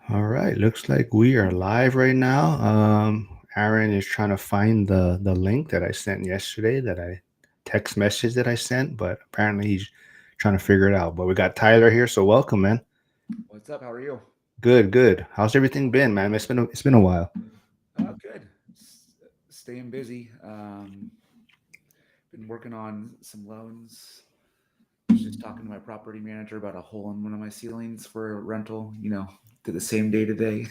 All right, looks like we are live right now. Aaron is trying to find the link that I sent yesterday, that I text message that I sent, but apparently he's trying to figure it out. But we got Tyler here, so welcome, man. What's up? How are you? Good, good. How's everything been, man? It's been a while. Good. Staying busy. Been working on some loans. Was just talking to my property manager about a hole in one of my ceilings for rental. To the same day today.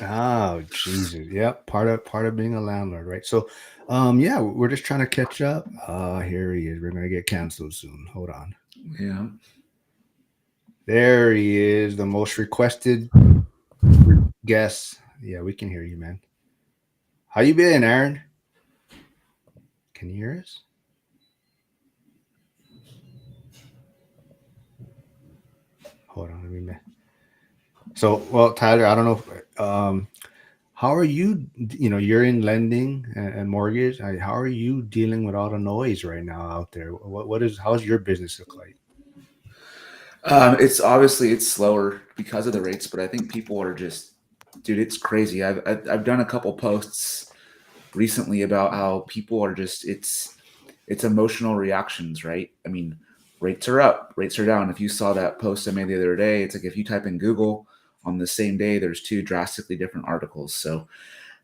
Oh, Jesus. Yep, part of being a landlord, right? So, yeah, we're just trying to catch up. Here he is. We're gonna get canceled soon. Hold on. Yeah. There he is, the most requested guest. Yeah, we can hear you, man. How you been, Aaron? Can you hear us? Hold on, let me. So, well, Tyler, I don't know. How are you? You're in lending and mortgage. How are you dealing with all the noise right now out there? How's your business look like? It's slower because of the rates, but I think people are just, dude, it's crazy. I've done a couple posts recently about how people are just it's emotional reactions, right? I mean, rates are up, rates are down. If you saw that post I made the other day, it's like if you type in Google on the same day, there's two drastically different articles. So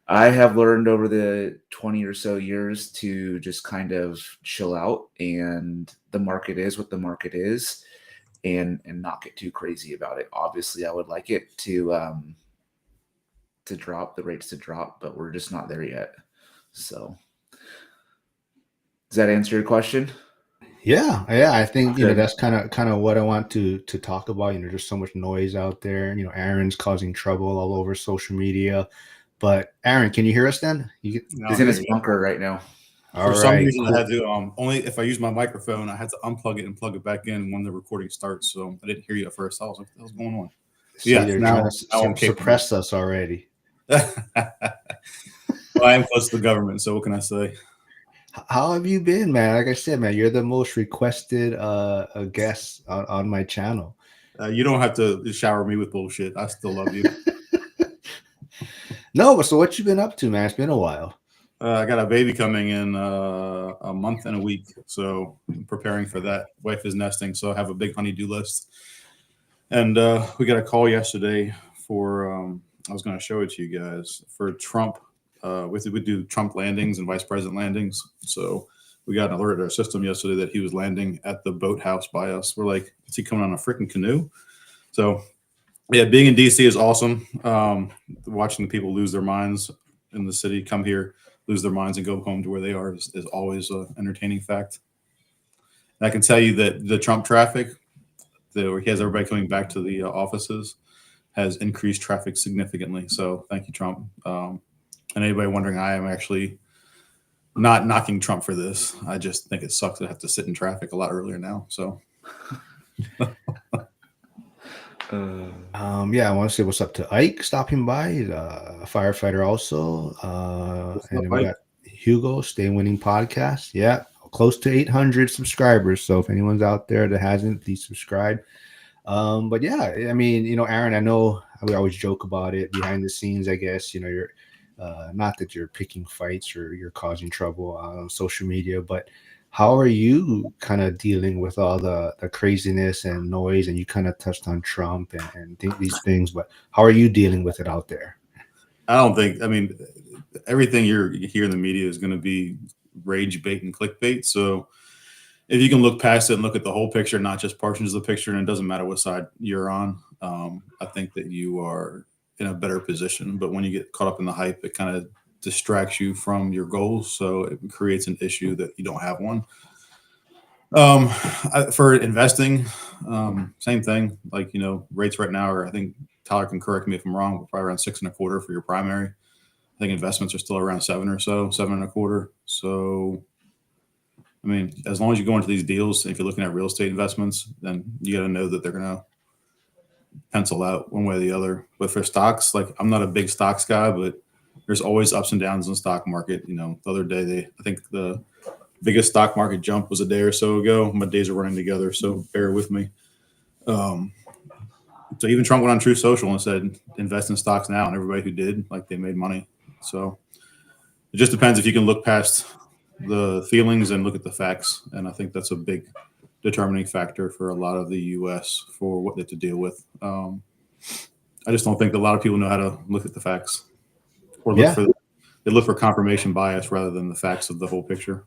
I have learned over the 20 or so years to just kind of chill out, and the market is what the market is, and not get too crazy about it. Obviously, I would like it to drop, the rates to drop, but we're just not there yet. So does that answer your question? Yeah. I think Good. that's kind of what I want to talk about. There's so much noise out there. Aaron's causing trouble all over social media. But Aaron, can you hear us? Then He's Now in here his you go. bunker right now. all For some right, reason, I had cool. to only if I use my microphone, I had to unplug it and plug it back in when the recording starts. So I didn't hear you at first. I was like, "What's going on?" But See, yes, they're trying to now I'm capable. suppress us already. Well, I am close to the government, so what can I say? How have you been, man? Like I said, man, you're the most requested guest on my channel. You don't have to shower me with bullshit. I still love you. No, but so what you been up to, man? It's been a while. I got a baby coming in a month and a week, so I'm preparing for that. Wife is nesting, so I have a big honeydew list. And we got a call yesterday for, I was going to show it to you guys, for Trump. We do Trump landings and vice president landings. So we got an alert at our system yesterday that he was landing at the boathouse by us. We're like, is he coming on a freaking canoe? So, yeah, being in DC is awesome. Watching the people lose their minds in the city, come here, lose their minds, and go home to where they are is always an entertaining fact. And I can tell you that the Trump traffic, he has everybody coming back to the offices, has increased traffic significantly. So thank you, Trump. And anybody wondering, I am actually not knocking Trump for this. I just think it sucks to have to sit in traffic a lot earlier now. So Uh, Yeah, I want to say what's up to Ike stopping by, a firefighter also. what's And up, then we Mike? got Hugo, Stay Winning Podcast. Yeah, close to 800 subscribers. So if anyone's out there that hasn't, please subscribe. But yeah, I mean, Aaron, I know we always joke about it behind the scenes, I guess. You're not that you're picking fights or you're causing trouble on social media, but how are you kind of dealing with all the craziness and noise? And you kind of touched on Trump and these things, but how are you dealing with it out there? I don't think, I mean, everything you hear in the media is going to be rage bait and clickbait. So if you can look past it and look at the whole picture, not just portions of the picture, and it doesn't matter what side you're on, I think that you are in a better position. But when you get caught up in the hype, it kind of distracts you from your goals. So it creates an issue that you don't have one. Um, for investing, same thing. Like, rates right now are, I think Tyler can correct me if I'm wrong, but probably around 6.25% for your primary. I think investments are still around seven or so, 7.25. So I mean, as long as you go into these deals, if you're looking at real estate investments, then you got to know that they're going to pencil out one way or the other. But for stocks, like I'm not a big stocks guy, but there's always ups and downs in the stock market. The other day I think the biggest stock market jump was a day or so ago. My days are running together, so bear with me. Um, So even Trump went on Truth Social and said, invest in stocks now. And everybody who did, like, they made money. So it just depends if you can look past the feelings and look at the facts. And I think that's a big determining factor for a lot of the U.S. for what they have to deal with. I just don't think a lot of people know how to look at the facts or they look for confirmation bias rather than the facts of the whole picture.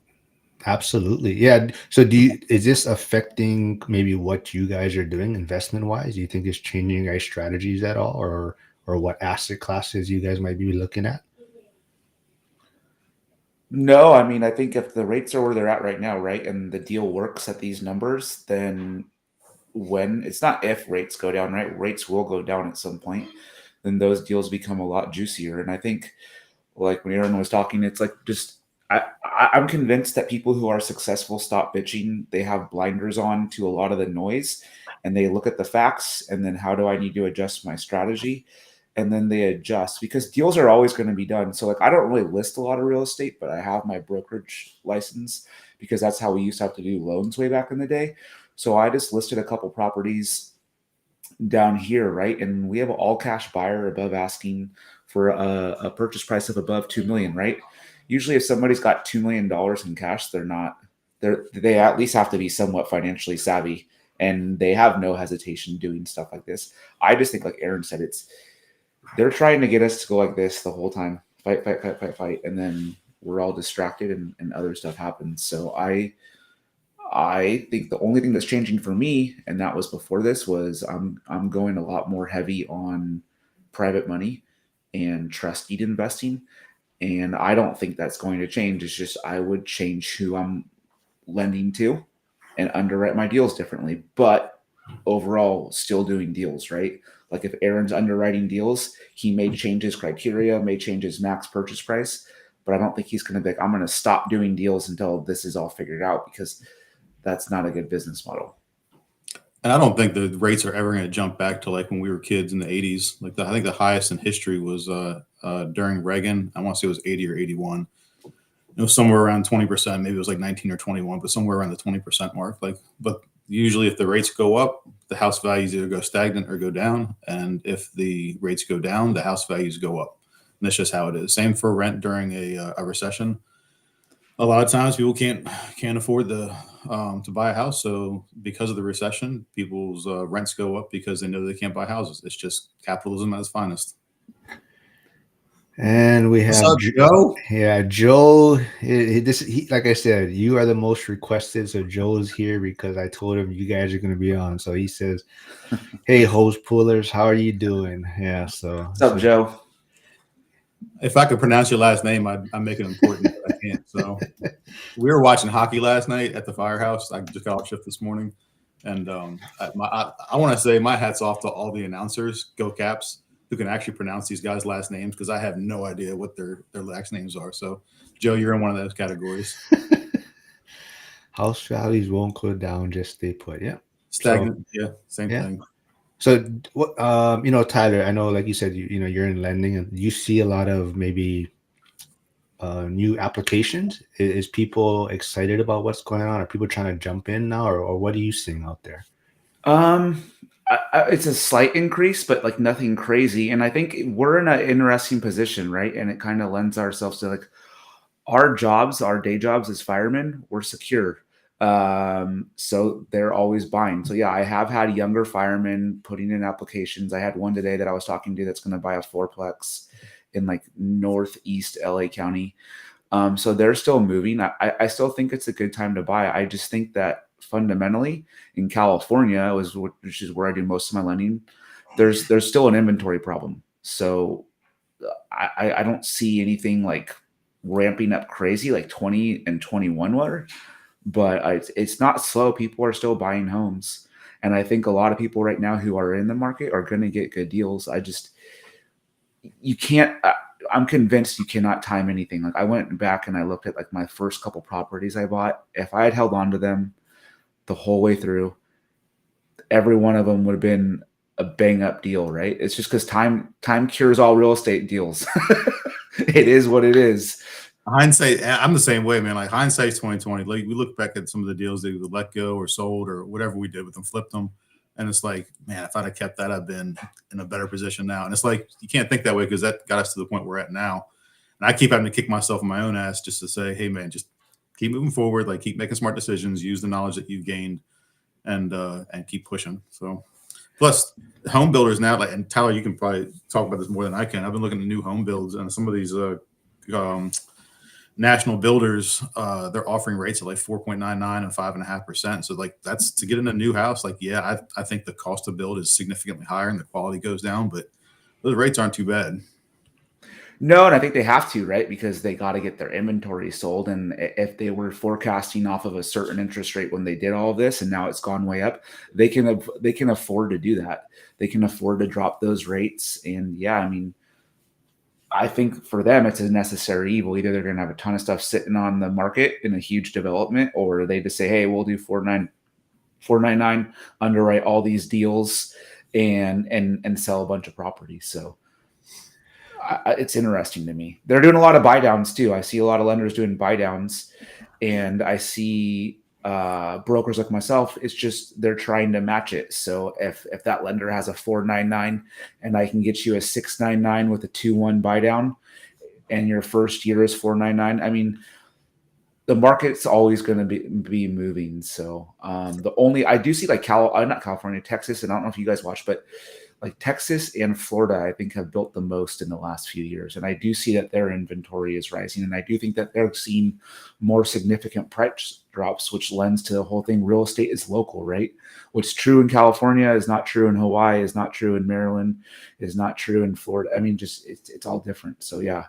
Absolutely. Yeah. So is this affecting maybe what you guys are doing investment wise? Do you think it's changing your strategies at all, or what asset classes you guys might be looking at? No, I mean, I think if the rates are where they're at right now, right, and the deal works at these numbers, then when it's not if rates go down, right? Rates will go down at some point. Then those deals become a lot juicier. And I think, like when Aaron was talking, it's like just I'm convinced that people who are successful stop bitching. They have blinders on to a lot of the noise, and they look at the facts. And then how do I need to adjust my strategy? And then they adjust because deals are always going to be done. So like I don't really list a lot of real estate, but I have my brokerage license because that's how we used to have to do loans way back in the day. So I just listed a couple properties down here, right? And we have an all cash buyer above asking for a purchase price of above 2 million, right? Usually if somebody's got $2 million in cash, they at least have to be somewhat financially savvy, and they have no hesitation doing stuff like this. I just think, like Aaron said, they're trying to get us to go like this the whole time. Fight, fight, fight, fight, fight. And then we're all distracted and other stuff happens. So I think the only thing that's changing for me, and that was before this, was I'm going a lot more heavy on private money and trust deed investing. And I don't think that's going to change. It's just I would change who I'm lending to and underwrite my deals differently. But overall, still doing deals, right? Like if Aaron's underwriting deals, he may change his criteria, may change his max purchase price, but I don't think he's going to be like, I'm going to stop doing deals until this is all figured out, because that's not a good business model. And I don't think the rates are ever going to jump back to like when we were kids in the 80s. Like I think the highest in history was during Reagan. I want to say it was 80 or 81. It was somewhere around 20%. Maybe it was like 19 or 21, but somewhere around the 20% mark. But usually if the rates go up, the house values either go stagnant or go down. And if the rates go down, the house values go up. And that's just how it is. Same for rent during a recession. A lot of times people can't afford to buy a house. So because of the recession, people's rents go up because they know they can't buy houses. It's just capitalism at its finest. And we have Joe. Yeah, Joe. Like I said, you are the most requested. So Joe's here because I told him you guys are going to be on. So he says, "Hey, hose pullers, how are you doing?" Yeah. What's up, Joe? If I could pronounce your last name, I'd make it important, but I can't. So we were watching hockey last night at the Firehouse. I just got off shift this morning, and I want to say my hat's off to all the announcers, Go Caps, who can actually pronounce these guys' last names, because I have no idea what their last names are. So, Joe, you're in one of those categories. House values won't go down, just stay put. Yeah. Stagnant. So, same thing. So what, Tyler, I know, like you said, you're in lending, and you see a lot of maybe new applications. Is people excited about what's going on? Are people trying to jump in now, or what are you seeing out there? It's a slight increase, but like nothing crazy. And I think we're in an interesting position, right? And it kind of lends ourselves to like our day jobs as firemen, we're secure. So they're always buying. So yeah, I have had younger firemen putting in applications. I had one today that I was talking to that's going to buy a fourplex in like northeast LA County. So they're still moving. I still think it's a good time to buy. I just think that fundamentally in California, which is where I do most of my lending, there's still an inventory problem. So I don't see anything like ramping up crazy like 20 and 21 were, but it's not slow. People are still buying homes. And I think a lot of people right now who are in the market are going to get good deals. You can't, I'm convinced you cannot time anything. Like I went back and I looked at like my first couple properties I bought. If I had held on to them the whole way through, every one of them would have been a bang up deal, right? It's just because time cures all real estate deals. It is what it is. Hindsight, I'm the same way, man. Like hindsight's 2020. Like we look back at some of the deals that we let go or sold or whatever we did with them, flipped them, And it's like, man, if I'd have kept that, I've been in a better position now. And it's like, you can't think that way because that got us to the point we're at now. And I keep having to kick myself in my own ass just to say, hey, man, just keep moving forward. Like, keep making smart decisions, use the knowledge that you've gained, and keep pushing. So, plus home builders now, like, and Tyler, you can probably talk about this more than I can. I've been looking at new home builds, and some of these national builders, they're offering rates of like 4.99 and 5.5%. So like, that's to get in a new house. Like, yeah, I think the cost to build is significantly higher and the quality goes down, but those rates aren't too bad. No, and I think they have to, right? Because they got to get their inventory sold. And if they were forecasting off of a certain interest rate when they did all of this, and now it's gone way up, they can afford to do that. They can afford to drop those rates. And yeah, I mean, I think for them it's a necessary evil. Either they're going to have a ton of stuff sitting on the market in a huge development, or they just say, "Hey, we'll do 499, underwrite all these deals, and sell a bunch of properties." So. It's interesting to me. They're doing a lot of buy downs too. I see a lot of lenders doing buy downs, and I see brokers like myself. It's just they're trying to match it. So if that lender has a 499 and I can get you a 699 with a 2-1 buy down, and your first year is 499, I mean, the market's always going to be moving. So I do see like not California, Texas, and I don't know if you guys watch, but like Texas and Florida, I think have built the most in the last few years. And I do see that their inventory is rising. And I do think that they're seeing more significant price drops, which lends to the whole thing. Real estate is local, right? What's true in California is not true in Hawaii, is not true in Maryland, is not true in Florida. I mean, just it's all different. So yeah.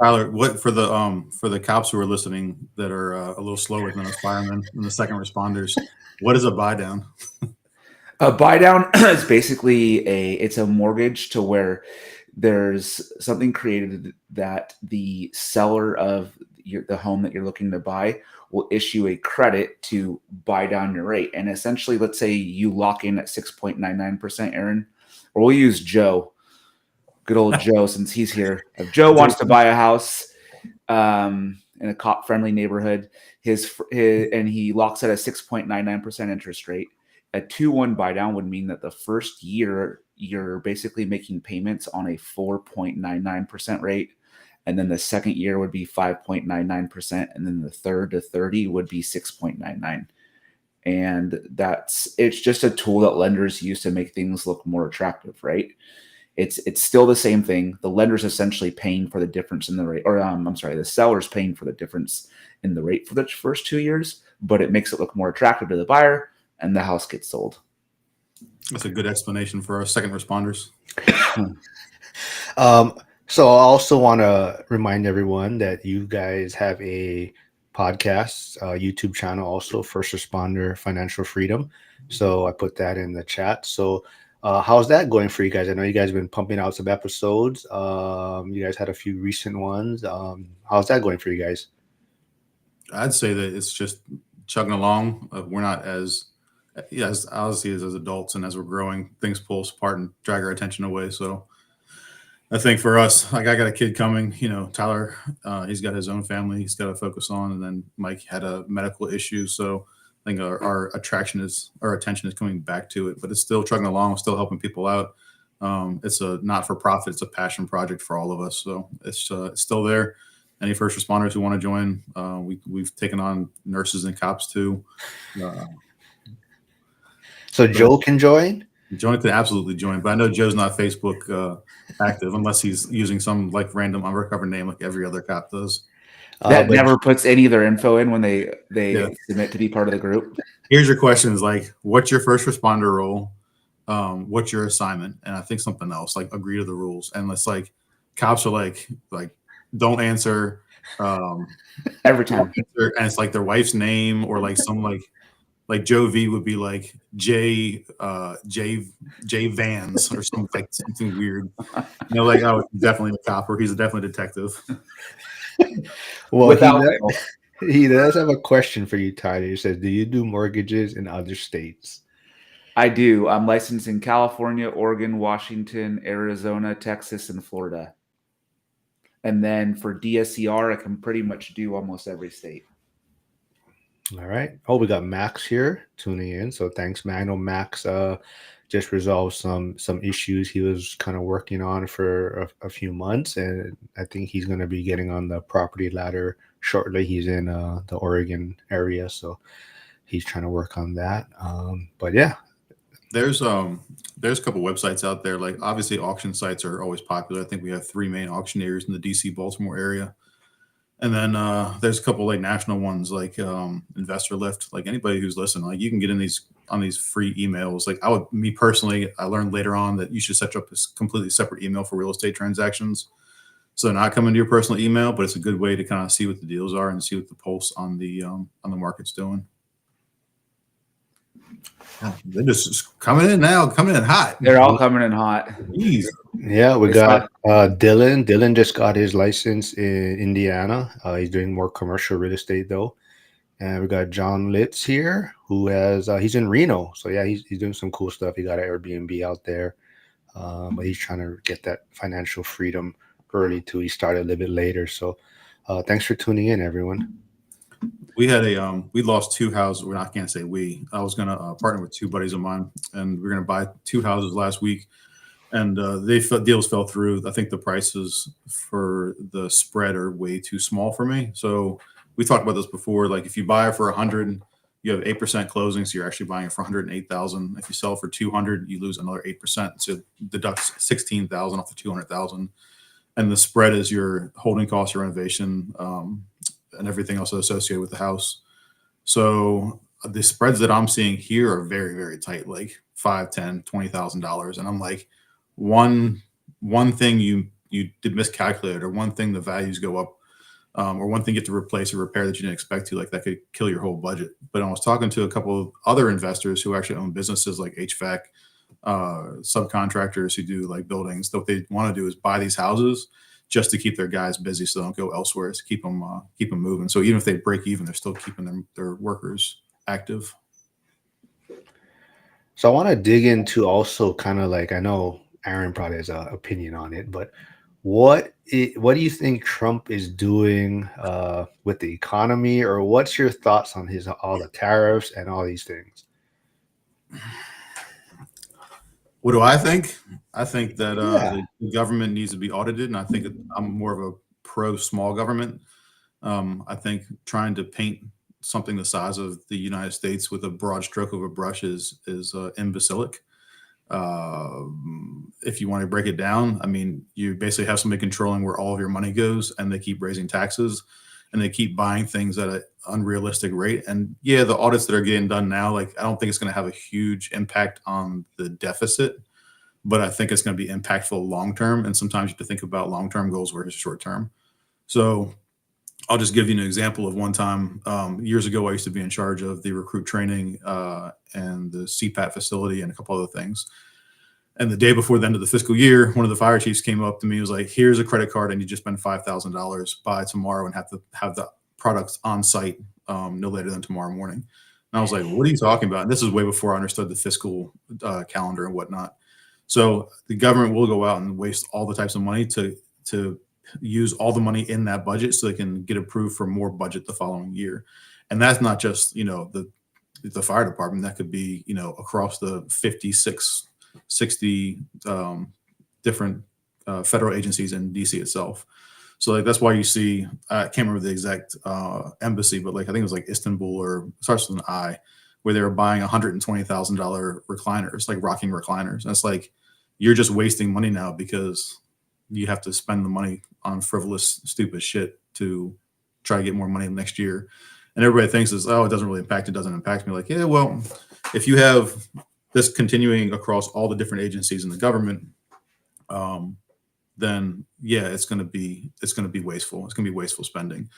Tyler, what for the cops who are listening that are a little slower than us firemen and the second responders, what is a buy down? A buy down is basically it's a mortgage to where there's something created that the seller of the home that you're looking to buy will issue a credit to buy down your rate. And essentially, let's say you lock in at 6.99%, Aaron, or we'll use Joe, good old Joe, since he's here. If Joe wants to buy a house in a cop-friendly neighborhood, and he locks at a 6.99% interest rate, a 2-1 buy down would mean that the first year you're basically making payments on a 4.99% rate. And then the second year would be 5.99%. And then the third to 30 would be 6.99. And it's just a tool that lenders use to make things look more attractive, right? It's still the same thing. The lender's essentially paying for the difference in the rate, or I'm sorry, the seller's paying for the difference in the rate for the first 2 years, but it makes it look more attractive to the buyer, and the house gets sold. That's a good explanation for our second responders. So I also want to remind everyone that you guys have a podcast, YouTube channel, also First Responder Financial Freedom. So I put that in the chat. So how's that going for you guys? I know you guys have been pumping out some episodes. You guys had a few recent ones. How's that going for you guys? I'd say that it's just chugging along. We're not as obviously as adults, and as we're growing, things pull us apart and drag our attention away. So I think for us, like, I got a kid coming, Tyler, he's got his own family he's got to focus on. And then Mike had a medical issue. So I think our attention is coming back to it, but it's still chugging along. We're still helping people out. It's a not-for-profit. It's a passion project for all of us. So it's still there. Any first responders who want to join, we've taken on nurses and cops too. So Joe can join? Joe can absolutely join, but I know Joe's not Facebook active unless he's using some like random undercover name like every other cop does. That never puts any of their info in when they submit to be part of the group. Here's your questions: like, what's your first responder role? What's your assignment? And I think something else, like, agree to the rules. And it's like cops are like don't answer every time. And it's like their wife's name, or like some like Joe V would be like J Vans or something, like something weird. Like, oh, he's definitely a cop, or he's definitely a detective. Well, he does have a question for you, Tyler. He says, do you do mortgages in other states? I do. I'm licensed in California, Oregon, Washington, Arizona, Texas, and Florida. And then for DSCR, I can pretty much do almost every state. All right. Oh, we got Max here tuning in. So thanks, man. I know Max just resolved some issues he was kind of working on for a few months, and I think he's going to be getting on the property ladder shortly. He's in the Oregon area, so he's trying to work on that. But yeah, There's there's a couple websites out there. Like obviously auction sites are always popular. I think we have three main auctioneers in the DC Baltimore area. And then there's a couple like national ones like Investor Lift. Like anybody who's listening, like you can get in these on these free emails. Like I would, me personally, I learned later on that you should set up a completely separate email for real estate transactions. So they're not coming to your personal email, but it's a good way to kind of see what the deals are and see what the pulse on the market's doing. Yeah, they're just coming in now, coming in hot. They're all coming in hot. Jeez. yeah, we It's got hot. Dylan. Dylan just got his license in Indiana. He's doing more commercial real estate though. And we got John Litz here, who has he's in Reno. So yeah, he's doing some cool stuff. He got an Airbnb out there, but he's trying to get that financial freedom early too. He started a little bit later. So thanks for tuning in, everyone. We had we lost two houses. Well, I can't say we. I was gonna partner with two buddies of mine, and we are gonna buy two houses last week, and deals fell through. I think the prices for the spread are way too small for me. So we talked about this before. Like if you buy it for 100, you have 8% closing, so you're actually buying it for 108,000. If you sell for 200, you lose another 8%, so deducts 16,000 off the 200,000, and the spread is your holding costs, your renovation, and everything else associated with the house. So the spreads that I'm seeing here are very, very tight, like $5, $10, $20,000. And I'm like, one thing you did miscalculate, or one thing the values go up, or one thing you have to replace or repair that you didn't expect to, like that could kill your whole budget. But I was talking to a couple of other investors who actually own businesses like HVAC, subcontractors who do like buildings. What they want to do is buy these houses just to keep their guys busy, so they don't go elsewhere. To keep them moving. So even if they break even, they're still keeping their workers active. So I want to dig into also kind of like I know Aaron probably has an opinion on it, but what do you think Trump is doing with the economy, or what's your thoughts on his all the tariffs and all these things? What do I think? I think that Yeah. the government needs to be audited, and I think I'm more of a pro small government. I think trying to paint something the size of the United States with a broad stroke of a brush is imbecilic. If you want to break it down, I mean, you basically have somebody controlling where all of your money goes, and they keep raising taxes, and they keep buying things at an unrealistic rate. And yeah, the audits that are getting done now, like I don't think it's going to have a huge impact on the deficit, but I think it's going to be impactful long term. And sometimes you have to think about long term goals versus short term. So I'll just give you an example of one time years ago. I used to be in charge of the recruit training and the CPAT facility and a couple other things. And the day before the end of the fiscal year, one of the fire chiefs came up to me and was like, "Here's a credit card, and you just spend $5,000 by tomorrow and have to have the products on site no later than tomorrow morning." And I was like, "What are you talking about?" And this is way before I understood the fiscal calendar and whatnot. So the government will go out and waste all the types of money to use all the money in that budget so they can get approved for more budget the following year. And that's not just the fire department. That could be across the 56 60 different federal agencies in DC itself. So like that's why you see, I can't remember the exact embassy, but like I think it was like Istanbul, or it starts with an I, where they were buying $120,000 recliners, like rocking recliners. And it's like you're just wasting money now because you have to spend the money on frivolous, stupid shit to try to get more money next year. And everybody thinks is, oh, it doesn't really impact. It doesn't impact me. Like, yeah, well, if you have this continuing across all the different agencies in the government, then yeah, it's going to be wasteful. It's going to be wasteful spending.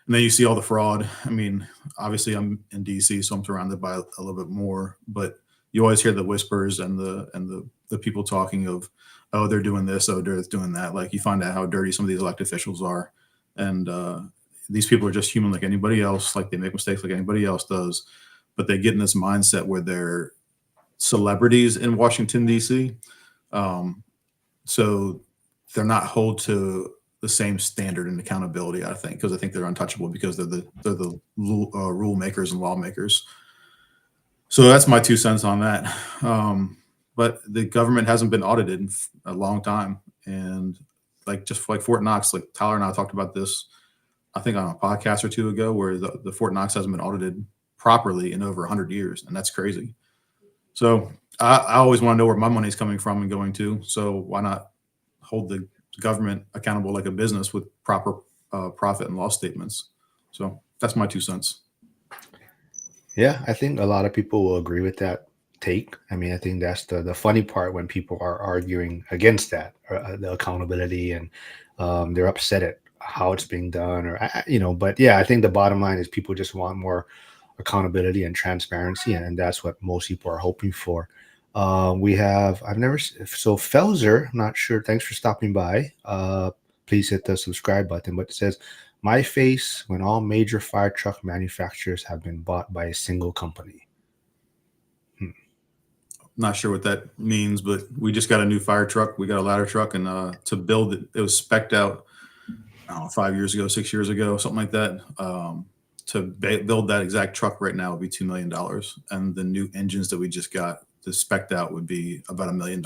And then you see all the fraud. I mean, obviously I'm in DC, so I'm surrounded by a little bit more, but you always hear the whispers and the people talking of, oh, they're doing this, oh, they're doing that. Like you find out how dirty some of these elected officials are. And these people are just human like anybody else. Like they make mistakes like anybody else does, but they get in this mindset where they're celebrities in Washington, D.C. So they're not held to the same standard and accountability. I think because I think they're untouchable because they're the rule makers and lawmakers. So that's my 2 cents on that. But the government hasn't been audited in a long time, and like just like Fort Knox, like Tyler and I talked about this, I think on a podcast or two ago, where the Fort Knox hasn't been audited properly in over 100 years, and that's crazy. So I always want to know where my money's coming from and going to. So why not hold the government accountable like a business with proper profit and loss statements? So that's my 2 cents. Yeah, I think a lot of people will agree with that take. I mean, I think that's the funny part when people are arguing against that, the accountability, and they're upset at how it's being done, or But yeah, I think the bottom line is people just want more accountability and transparency, and that's what most people are hoping for. We have I've never so Felzer, not sure. Thanks for stopping by. Please hit the subscribe button. But it says my face when all major fire truck manufacturers have been bought by a single company. Not sure what that means, but we just got a new fire truck. We got a ladder truck, and to build it, it was spec'd out, I don't know, 5 years ago, 6 years ago, something like that. To build that exact truck right now would be $2 million, and the new engines that we just got, the spec'd out, would be about $1 million.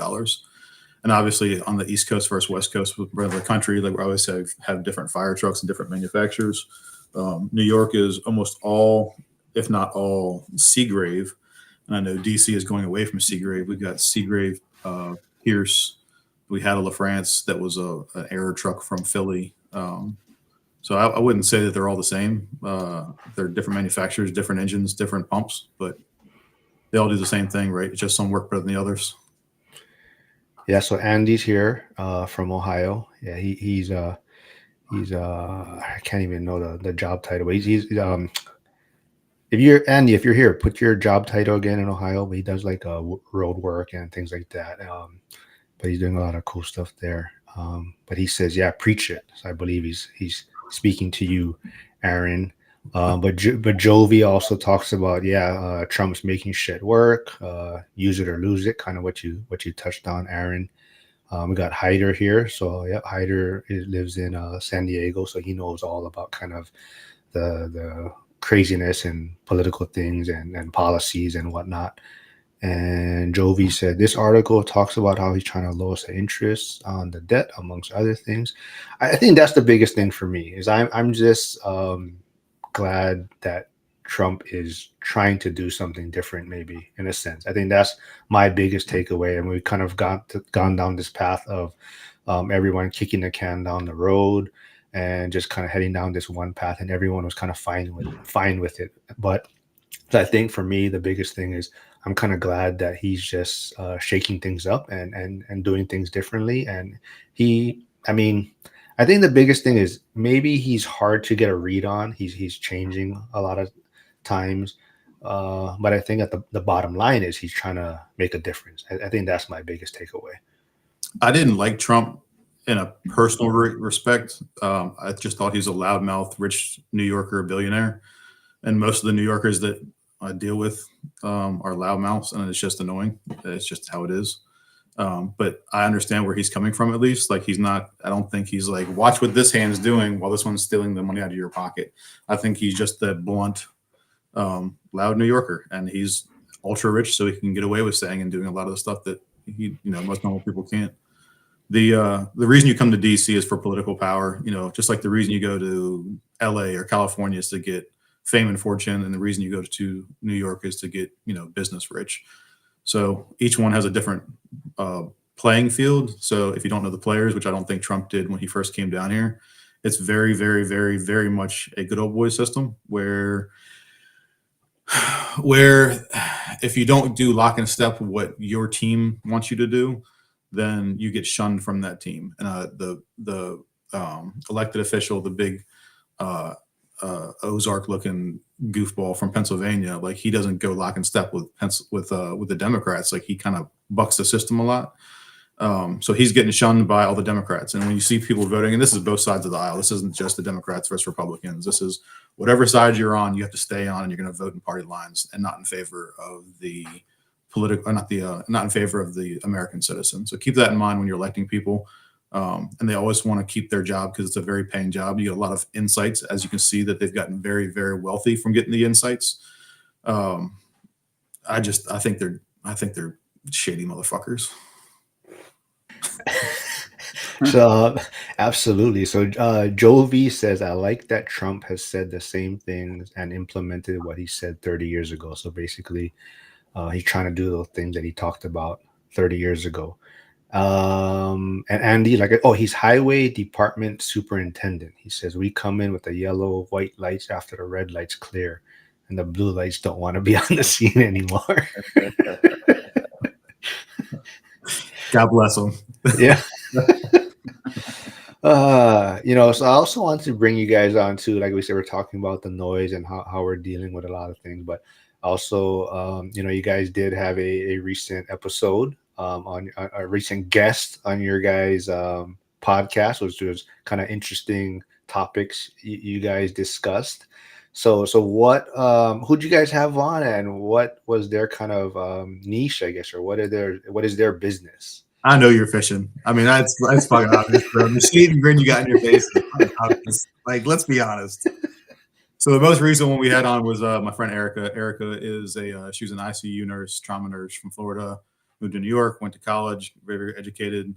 And obviously, on the East Coast versus West Coast of the country, like we always have different fire trucks and different manufacturers. New York is almost all, if not all, Seagrave. And I know DC is going away from Seagrave. We've got Seagrave, Pierce. We had a LaFrance that was an air truck from Philly. So I wouldn't say that they're all the same. They're different manufacturers, different engines, different pumps, but they all do the same thing, right? It's just some work better than the others. Yeah, so Andy's here from Ohio. Yeah, he's I can't even know the job title. But he's if you're Andy, if you're here, put your job title again in Ohio. But he does like road work and things like that. But he's doing a lot of cool stuff there. But he says, yeah, preach it. So I believe he's speaking to you, Aaron. But Jovi also talks about Trump's making shit work, use it or lose it, kind of what you touched on, Aaron. We got Hyder here, so yeah, Hyder lives in San Diego, so he knows all about kind of the craziness and political things and policies and whatnot. And Jovi said this article talks about how he's trying to lower the interest on the debt, amongst other things. I think that's the biggest thing for me is I'm just glad that Trump is trying to do something different, maybe in a sense. I think that's my biggest takeaway. And we've kind of gone down this path of everyone kicking the can down the road and just kind of heading down this one path, and everyone was kind of fine with it. But I think for me, the biggest thing is I'm kind of glad that he's just shaking things up and doing things differently. And I think the biggest thing is maybe he's hard to get a read on. He's changing a lot of times. But I think at the bottom line is he's trying to make a difference. I think that's my biggest takeaway. I didn't like Trump in a personal respect. I just thought he's a loudmouth, rich New Yorker billionaire. And most of the New Yorkers that I deal with are loudmouths, and it's just annoying. It's just how it is. But I understand where he's coming from, at least. Like, I don't think he's like, watch what this hand's doing while this one's stealing the money out of your pocket. I think he's just that blunt, loud New Yorker, and he's ultra rich, so he can get away with saying and doing a lot of the stuff that most normal people can't. The reason you come to DC is for political power, just like the reason you go to LA or California is to get fame and fortune, and the reason you go to New York is to get business rich. So each one has a different playing field. So if you don't know the players, which I don't think Trump did when he first came down here, it's very, very, very, very much a good old boy system where if you don't do lock and step what your team wants you to do, then you get shunned from that team. And the elected official, the big Ozark-looking goofball from Pennsylvania, like, he doesn't go lock and step with the Democrats. Like, he kind of bucks the system a lot. So he's getting shunned by all the Democrats. And when you see people voting, and this is both sides of the aisle, this isn't just the Democrats versus Republicans. This is whatever side you're on, you have to stay on, and you're going to vote in party lines and not in favor of the not in favor of the American citizen. So keep that in mind when you're electing people. And they always want to keep their job because it's a very paying job. You get a lot of insights, as you can see, that they've gotten very, very wealthy from getting the insights. Um, I think they're shady motherfuckers. So absolutely. So Joe V says, I like that Trump has said the same things and implemented what he said 30 years ago. So basically, he's trying to do those things that he talked about 30 years ago. And Andy, like, oh, he's highway department superintendent. He says, we come in with the yellow, white lights after the red lights clear, and the blue lights don't want to be on the scene anymore. God bless them. Yeah. So I also want to bring you guys on to, like we said, we're talking about the noise and how we're dealing with a lot of things, but also, you guys did have a recent episode on a recent guest on your guys' podcast, which was kind of interesting topics you guys discussed. So what who'd you guys have on, and what was their kind of niche, I guess, or what is their business? I know you're fishing. I mean, that's fucking obvious, bro. The shade and grin you got in your face is fucking obvious. Like, let's be honest. So the most recent one we had on was my friend Erica. Erica is she was an ICU nurse, trauma nurse from Florida. Moved to New York, went to college, very, very educated.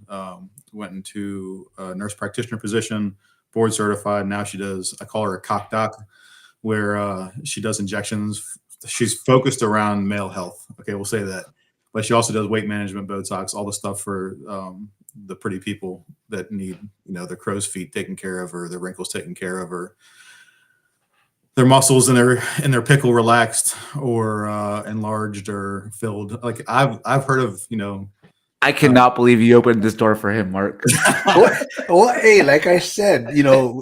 Went into a nurse practitioner position, board certified. Now she does, I call her a cock doc, where she does injections. She's focused around male health. Okay, we'll say that. But she also does weight management, Botox, all the stuff for the pretty people that need, their crow's feet taken care of, or their wrinkles taken care of, or their muscles and their pickle relaxed or enlarged or filled. Like I've heard of, I cannot believe you opened this door for him, Mark. Well, hey, like I said,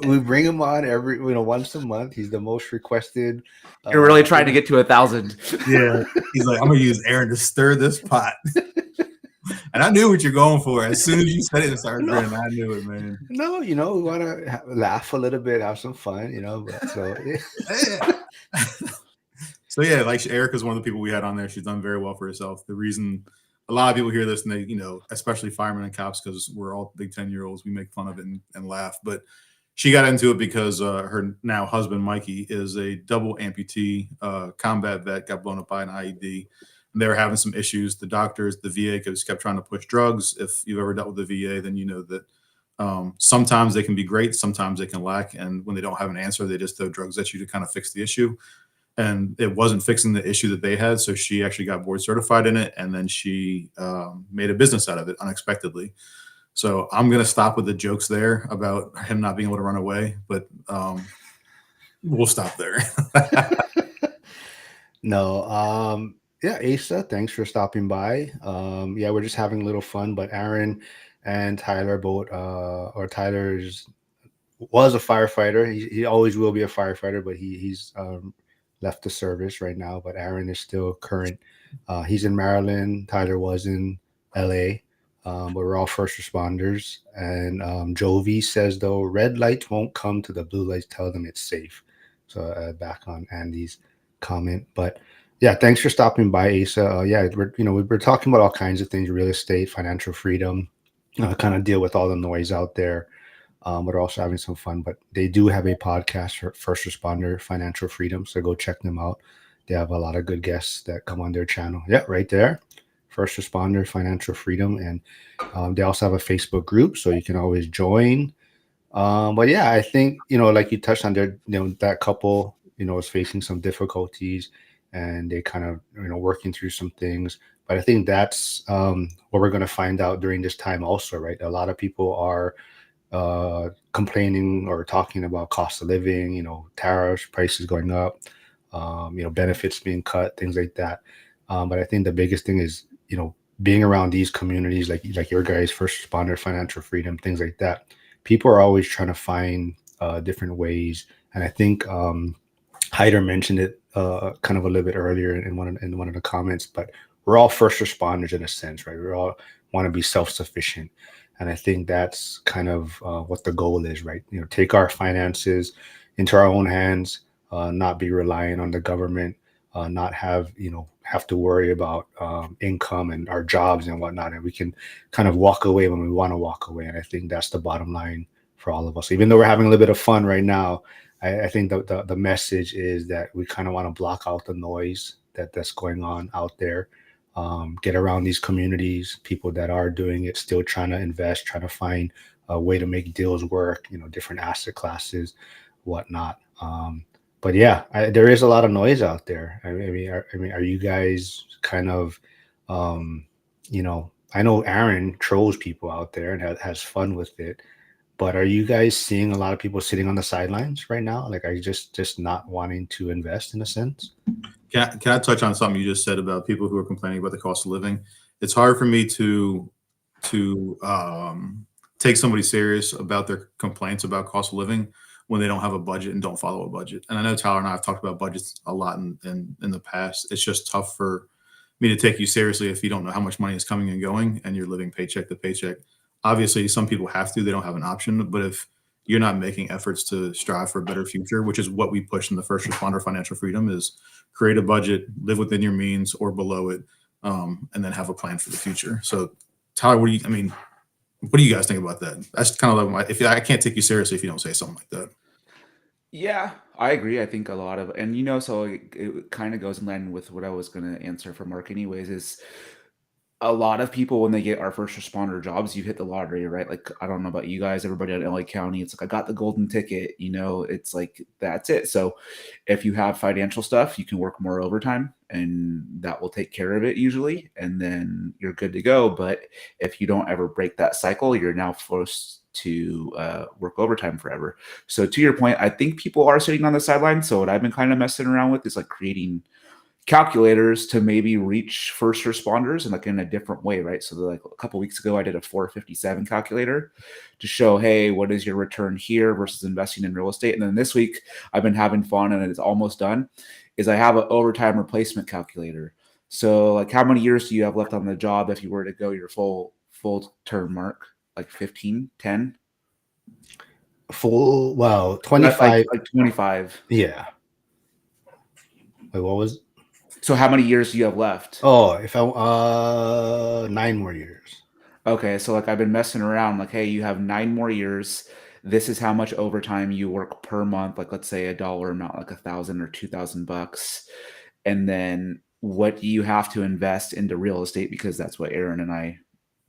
we bring him on every, once a month. He's the most requested. You're really trying to get to 1,000. Yeah, he's like, I'm gonna use Aaron to stir this pot. And I knew what you're going for. As soon as you said it and started grinning, I knew it, man. No, we want to laugh a little bit, have some fun, But so, yeah. So yeah, like Erica's one of the people we had on there. She's done very well for herself. The reason a lot of people hear this and they, especially firemen and cops, because we're all big 10-year-olds, we make fun of it and laugh. But she got into it because her now husband, Mikey, is a double amputee combat vet, got blown up by an IED. And they were having some issues. The doctors, the VA just kept trying to push drugs. If you've ever dealt with the VA, then you know that sometimes they can be great, sometimes they can lack. And when they don't have an answer, they just throw drugs at you to kind of fix the issue. And it wasn't fixing the issue that they had. So she actually got board certified in it. And then she made a business out of it unexpectedly. So I'm going to stop with the jokes there about him not being able to run away, but we'll stop there. No. Yeah, Asa, thanks for stopping by. Yeah, we're just having a little fun, but Aaron and Tyler both, or Tyler's was a firefighter. He always will be a firefighter, but he's left the service right now. But Aaron is still current. He's in Maryland. Tyler was in LA. But we're all first responders. And Joe V says, though, red lights won't come to the blue lights. Tell them it's safe. So back on Andy's comment. But yeah, thanks for stopping by, Asa. Yeah, we're talking about all kinds of things: real estate, financial freedom, kind of deal with all the noise out there. But also having some fun. But they do have a podcast for first responder financial freedom, so go check them out. They have a lot of good guests that come on their channel. Yeah, right there, first responder financial freedom, and they also have a Facebook group, so you can always join. But yeah, I think like you touched on there, that couple, is facing some difficulties, and they kind of working through some things. But I think that's what we're going to find out during this time also, right? A lot of people are complaining or talking about cost of living, tariffs, prices going up, benefits being cut, things like that. But I think the biggest thing is, being around these communities, like your guys, first responder, financial freedom, things like that. People are always trying to find different ways. And I think Hyder mentioned it kind of a little bit earlier in one of the comments, but we're all first responders in a sense, right? We all want to be self-sufficient. And I think that's kind of what the goal is, right? Take our finances into our own hands, not be relying on the government. not have to worry about income and our jobs and whatnot, and we can kind of walk away when we want to walk away. And I think that's the bottom line for all of us. Even though we're having a little bit of fun right now, I think the message is that we kind of want to block out the noise that's going on out there. Get around these communities, people that are doing it, still trying to invest, trying to find a way to make deals work, different asset classes, whatnot. But yeah, there is a lot of noise out there. Are you guys kind of, um, I know Aaron trolls people out there and has fun with it, but are you guys seeing a lot of people sitting on the sidelines right now? Like, are you just not wanting to invest in a sense? Can I touch on something you just said about people who are complaining about the cost of living? It's hard for me to take somebody serious about their complaints about cost of living when they don't have a budget and don't follow a budget. And I know Tyler and I have talked about budgets a lot in the past. It's just tough for me to take you seriously if you don't know how much money is coming and going and you're living paycheck to paycheck. Obviously, some people have to; they don't have an option. But if you're not making efforts to strive for a better future, which is what we push in the first responder financial freedom, is create a budget, live within your means or below it, and then have a plan for the future. So, Tyler, what do you guys think about that? That's kind of like if I can't take you seriously if you don't say something like that. Yeah, I agree. I think a lot of, and so it kind of goes in line with what I was going to answer for Mark, anyways. Is a lot of people when they get our first responder jobs, you hit the lottery, right? Like, I don't know about you guys, everybody in LA County, it's like I got the golden ticket, it's like that's it. So if you have financial stuff, you can work more overtime and that will take care of it usually, and then you're good to go. But if you don't ever break that cycle, you're now forced to work overtime forever. So to your point, I think people are sitting on the sidelines. So what I've been kind of messing around with is like creating calculators to maybe reach first responders in a different way, right? So like a couple weeks ago, I did a 457 calculator to show, hey, what is your return here versus investing in real estate? And then this week, I've been having fun and it's almost done, is I have an overtime replacement calculator. So like how many years do you have left on the job if you were to go your full term, Mark? Like 15, 10? Well, Like 25. 25. Yeah. Wait, what was? So how many years do you have left? Oh, if I 9 more years. Okay, so like I've been messing around, like, hey, you have 9 more years. This is how much overtime you work per month, like let's say a dollar amount, like 1,000 or 2,000 bucks. And then what do you have to invest into real estate? Because that's what Aaron and I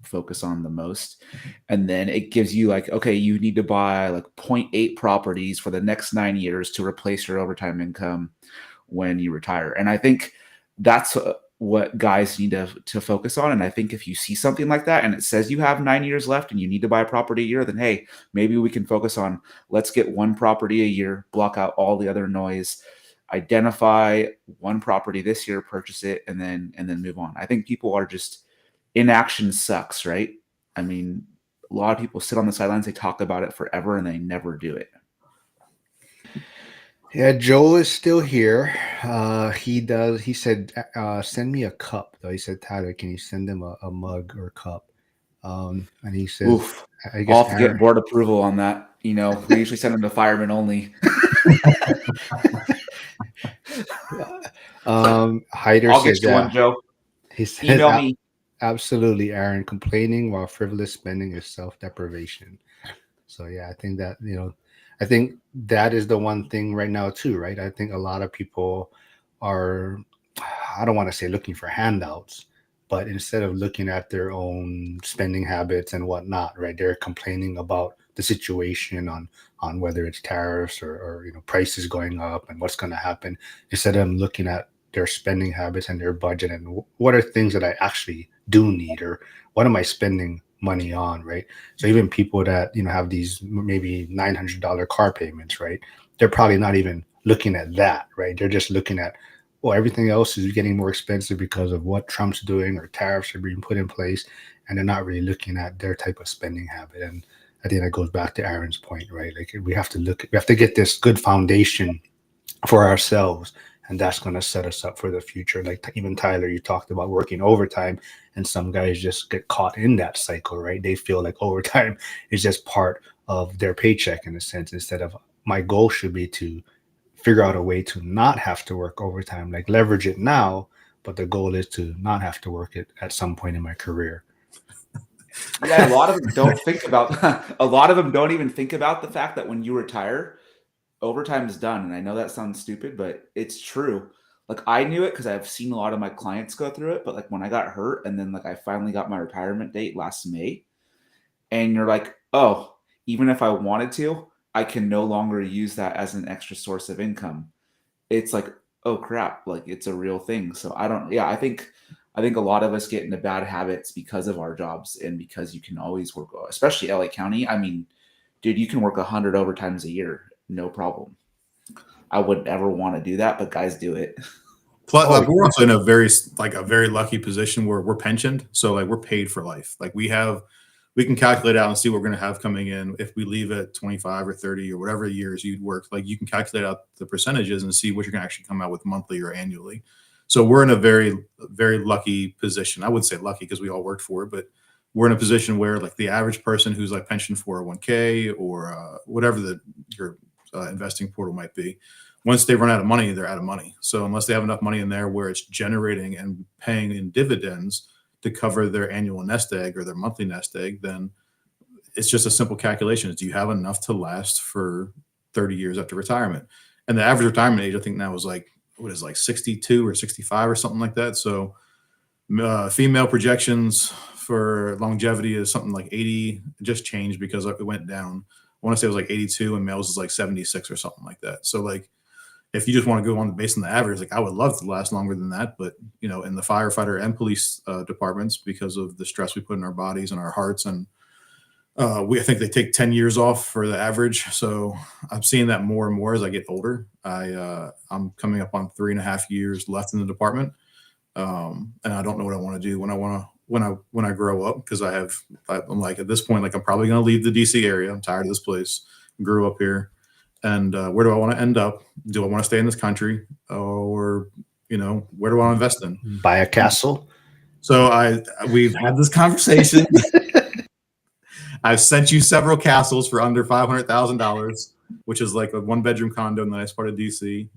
focus on the most. And then it gives you like, okay, you need to buy like 0.8 properties for the next 9 years to replace your overtime income when you retire. And I think that's what guys need to focus on. And I think if you see something like that and it says you have 9 years left and you need to buy a property a year, then hey, maybe we can focus on, let's get one property a year, block out all the other noise, identify one property this year, purchase it, and then move on. I think people are just, inaction sucks, right? I mean, a lot of people sit on the sidelines, they talk about it forever and they never do it. Yeah, Joel is still here. He said, send me a cup, though. He said, Tyler, can you send him a mug or cup? And he says, Oof. I guess I'll have to Aaron. get board approval on that. We usually send them to firemen only. Hyder I'll get says, you one, yeah. Joe. He says, Email me. absolutely, Aaron. Complaining while frivolous spending is self-deprivation. So yeah, I think that is the one thing right now too, right? I think a lot of people are, I don't want to say looking for handouts, but instead of looking at their own spending habits and whatnot, right, they're complaining about the situation on whether it's tariffs or prices going up and what's going to happen, instead of looking at their spending habits and their budget and what are things that I actually do need, or what am I spending money on, right? So even people that have these maybe $900 car payments, right? They're probably not even looking at that, right? They're just looking at, well, everything else is getting more expensive because of what Trump's doing or tariffs are being put in place, and they're not really looking at their type of spending habit. And I think that goes back to Aaron's point, right? Like we have to get this good foundation for ourselves, and that's going to set us up for the future. Like even Tyler, you talked about working overtime, and some guys just get caught in that cycle, right? They feel like overtime is just part of their paycheck in a sense, instead of, my goal should be to figure out a way to not have to work overtime, like leverage it now, but the goal is to not have to work it at some point in my career. Yeah, a lot of them don't think about a lot of them don't even think about the fact that when you retire, overtime is done. And I know that sounds stupid, but it's true. Like I knew it because I've seen a lot of my clients go through it. But like when I got hurt and then like I finally got my retirement date last May, and you're like, oh, even if I wanted to, I can no longer use that as an extra source of income. It's like, oh crap, like it's a real thing. So I don't, yeah, I think a lot of us get into bad habits because of our jobs and because you can always work, especially LA County. I mean, dude, you can work 100 overtimes a year, no problem. I wouldn't ever want to do that, but guys do it. Plus, Oh, like, we're also in a very lucky position where we're pensioned, so like we're paid for life. Like we can calculate out and see what we're going to have coming in if we leave at 25 or 30 or whatever years you'd work. Like you can calculate out the percentages and see what you're going to actually come out with monthly or annually. So we're in a very lucky position. I would say lucky because we all worked for it, but we're in a position where like the average person who's like pension 401k or whatever your investing portal might be, once they run out of money, they're out of money. So unless they have enough money in there where it's generating and paying in dividends to cover their annual nest egg or their monthly nest egg, then it's just a simple calculation. Do you have enough to last for 30 years after retirement? And the average retirement age, I think now is like, what is like 62 or 65 or something like that. So female projections for longevity is something like 80. It just changed because it went down. I want to say it was like 82 and males is like 76 or something like that. So like, if you just want to go on based on the average, like I would love to last longer than that, but in the firefighter and police departments, because of the stress we put in our bodies and our hearts, and I think they take 10 years off for the average. So I'm seeing that more and more as I get older. I'm coming up on 3.5 years left in the department, and I don't know what I want to do when I grow up, because I'm like at this point, like I'm probably going to leave the DC area. I'm tired of this place. Grew up here. And where do I want to end up? Do I want to stay in this country, or where do I want to invest in? buy a castle. So we've had this conversation. I've sent you several castles for under $500,000, which is like a 1-bedroom condo in the nice part of DC.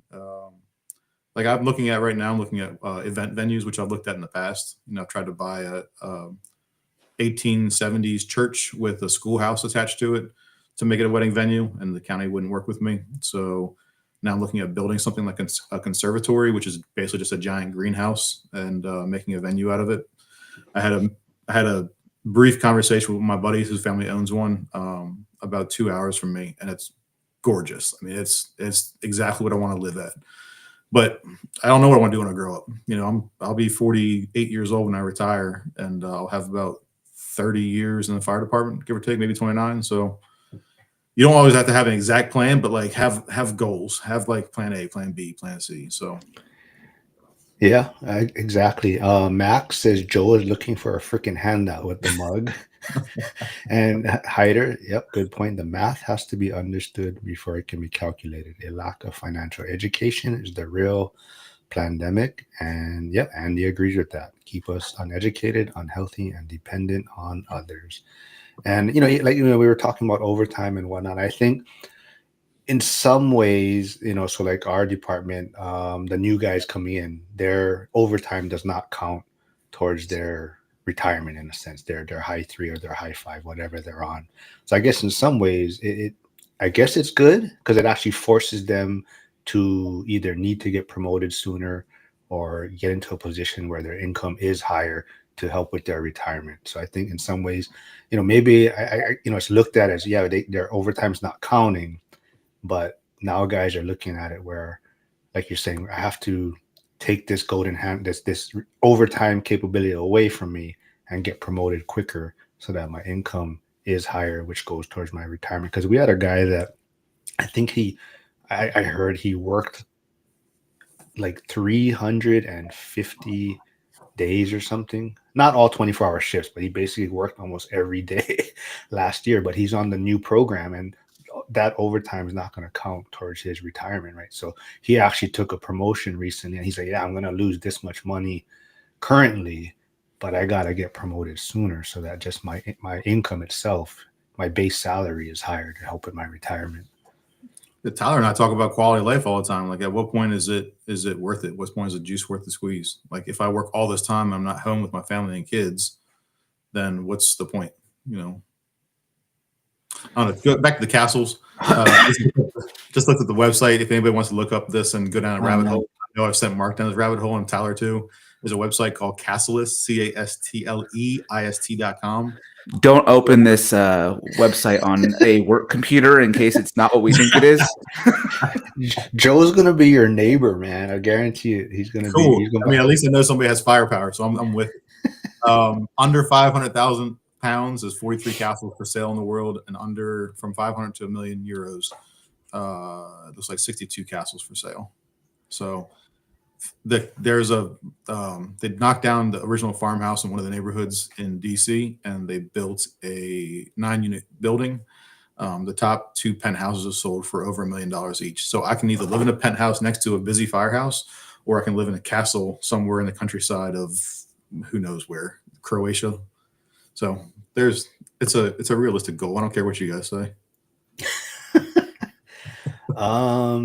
Like I'm looking at right now, I'm looking at event venues, which I've looked at in the past. I've tried to buy a 1870s church with a schoolhouse attached to it to make it a wedding venue, and the county wouldn't work with me. So now I'm looking at building something like a conservatory, which is basically just a giant greenhouse, and making a venue out of it. I had a brief conversation with my buddies whose family owns one, about 2 hours from me, and it's gorgeous. I mean, it's exactly what I want to live at. But I don't know what I want to do when I grow up. I'll be 48 years old when I retire, and I'll have about 30 years in the fire department, give or take, maybe 29. So you don't always have to have an exact plan, but like have goals, have like plan A, plan B, plan C. So Yeah, exactly. Max says Joe is looking for a freaking handout with the mug. And Hyder, yep, good point. The math has to be understood before it can be calculated. A lack of financial education is the real pandemic. And yep, Andy agrees with that. Keep us uneducated, unhealthy, and dependent on others. And we were talking about overtime and whatnot. I think in some ways, so like our department, the new guys coming in, their overtime does not count towards their retirement in a sense. They're high 3 or they're high 5, whatever they're on. So I guess in some ways I guess it's good because it actually forces them to either need to get promoted sooner or get into a position where their income is higher to help with their retirement. So I think in some ways, maybe it's looked at as, yeah, their overtime's not counting, but now guys are looking at it where, like you're saying, I have to take this golden hand, this overtime capability away from me and get promoted quicker so that my income is higher, which goes towards my retirement. Because we had a guy that I think I heard he worked like 350 days or something. Not all 24-hour shifts, but he basically worked almost every day last year. But he's on the new program, and that overtime is not going to count towards his retirement, right? So he actually took a promotion recently, and he's like, yeah, I'm going to lose this much money currently, but I got to get promoted sooner so that just my income itself, my base salary is higher to help with my retirement. Tyler and I talk about quality of life all the time. Like, at what point is it worth it? What point is the juice worth the squeeze? Like, if I work all this time, I'm not home with my family and kids, then what's the point? You know, I don't know. Go back to the castles. Just looked at the website. If anybody wants to look up this and go down a rabbit hole, I know I've sent Mark down this rabbit hole, and Tyler too. There's a website called Castlist, CASTLEIST.com. Don't open this website on a work computer in case it's not what we think it is. Joe's gonna be your neighbor, man. I guarantee it. He's gonna Cool. be. He's gonna I mean, at least I know somebody has firepower, so I'm with it. Under 500,000 pounds, there's 43 castles for sale in the world, and under from 500 to €1 million, it looks like 62 castles for sale. So there's they knocked down the original farmhouse in one of the neighborhoods in DC, and they built a 9-unit building. The top 2 penthouses are sold for over $1 million each. So I can either live in a penthouse next to a busy firehouse, or I can live in a castle somewhere in the countryside of who knows where, Croatia. So it's a realistic goal. I don't care what you guys say.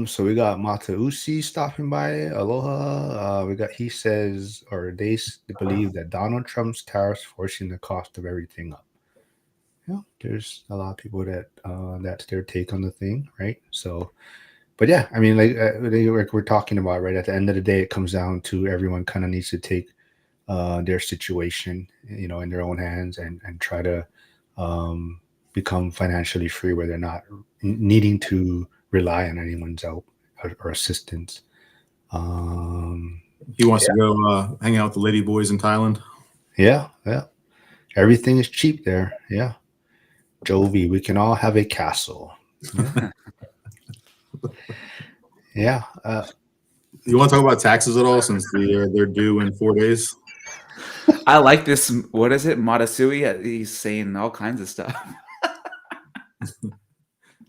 So we got Matausi stopping by. Aloha. He says, or they believe that Donald Trump's tariffs forcing the cost of everything up. Yeah, there's a lot of people that that's their take on the thing, right? So, but yeah, I mean, like we're talking about, right? At the end of the day, it comes down to everyone kind of needs to take their situation, in their own hands and try to become financially free, where they're not needing to rely on anyone's help or assistance. He wants to go hang out with the lady boys in Thailand. Yeah. Everything is cheap there. Yeah. Jovi, we can all have a castle. Yeah. You want to talk about taxes at all, since they're due in 4 days? I like this. What is it? Matasui? He's saying all kinds of stuff.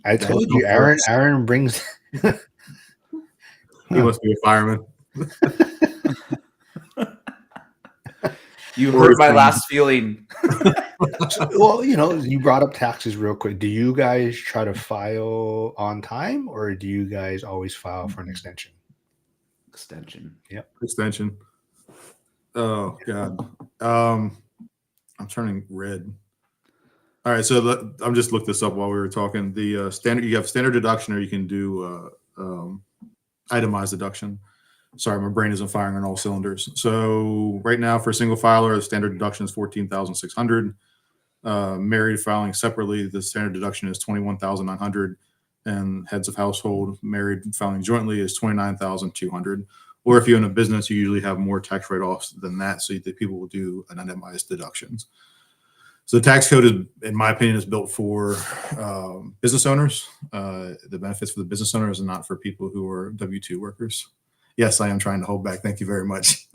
I told you, Aaron brings. He must be a fireman. You hurt my last feeling. Well, you brought up taxes real quick. Do you guys try to file on time, or do you guys always file for an extension? Extension. Yep. Extension. Oh God. I'm turning red. All right, so I'm just looked this up while we were talking. The standard, you have standard deduction, or you can do itemized deduction. Sorry, my brain isn't firing on all cylinders. So right now, for a single filer, the standard deduction is $14,600. Married filing separately, the standard deduction is $21,900, and heads of household married filing jointly is $29,200. Or if you own a business, you usually have more tax write-offs than that, so that people will do an itemized deductions. So the tax code is, in my opinion, is built for business owners. The benefits for the business owners and not for people who are W-2 workers. Yes, I am trying to hold back. Thank you very much.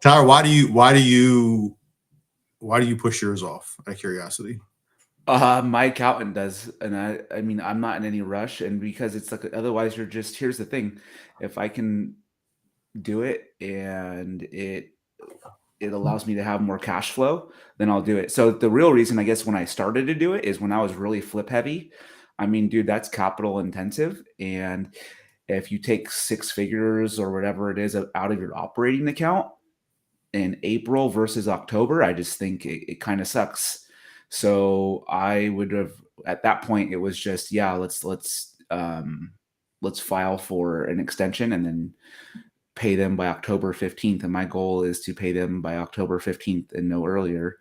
Tyler, why do you push yours off, out of curiosity? My accountant does, and I mean, I'm not in any rush, and because it's like, otherwise you're just, here's the thing, if I can do it and it allows me to have more cash flow, then I'll do it. So the real reason, I guess, when I started to do it is when I was really flip heavy. I mean, dude, that's capital intensive, and if you take 6 figures or whatever it is out of your operating account in April versus October, I just think it kind of sucks. So I would have, at that point, it was just, yeah, let's file for an extension and then pay them by October 15th. And my goal is to pay them by October 15th and no earlier.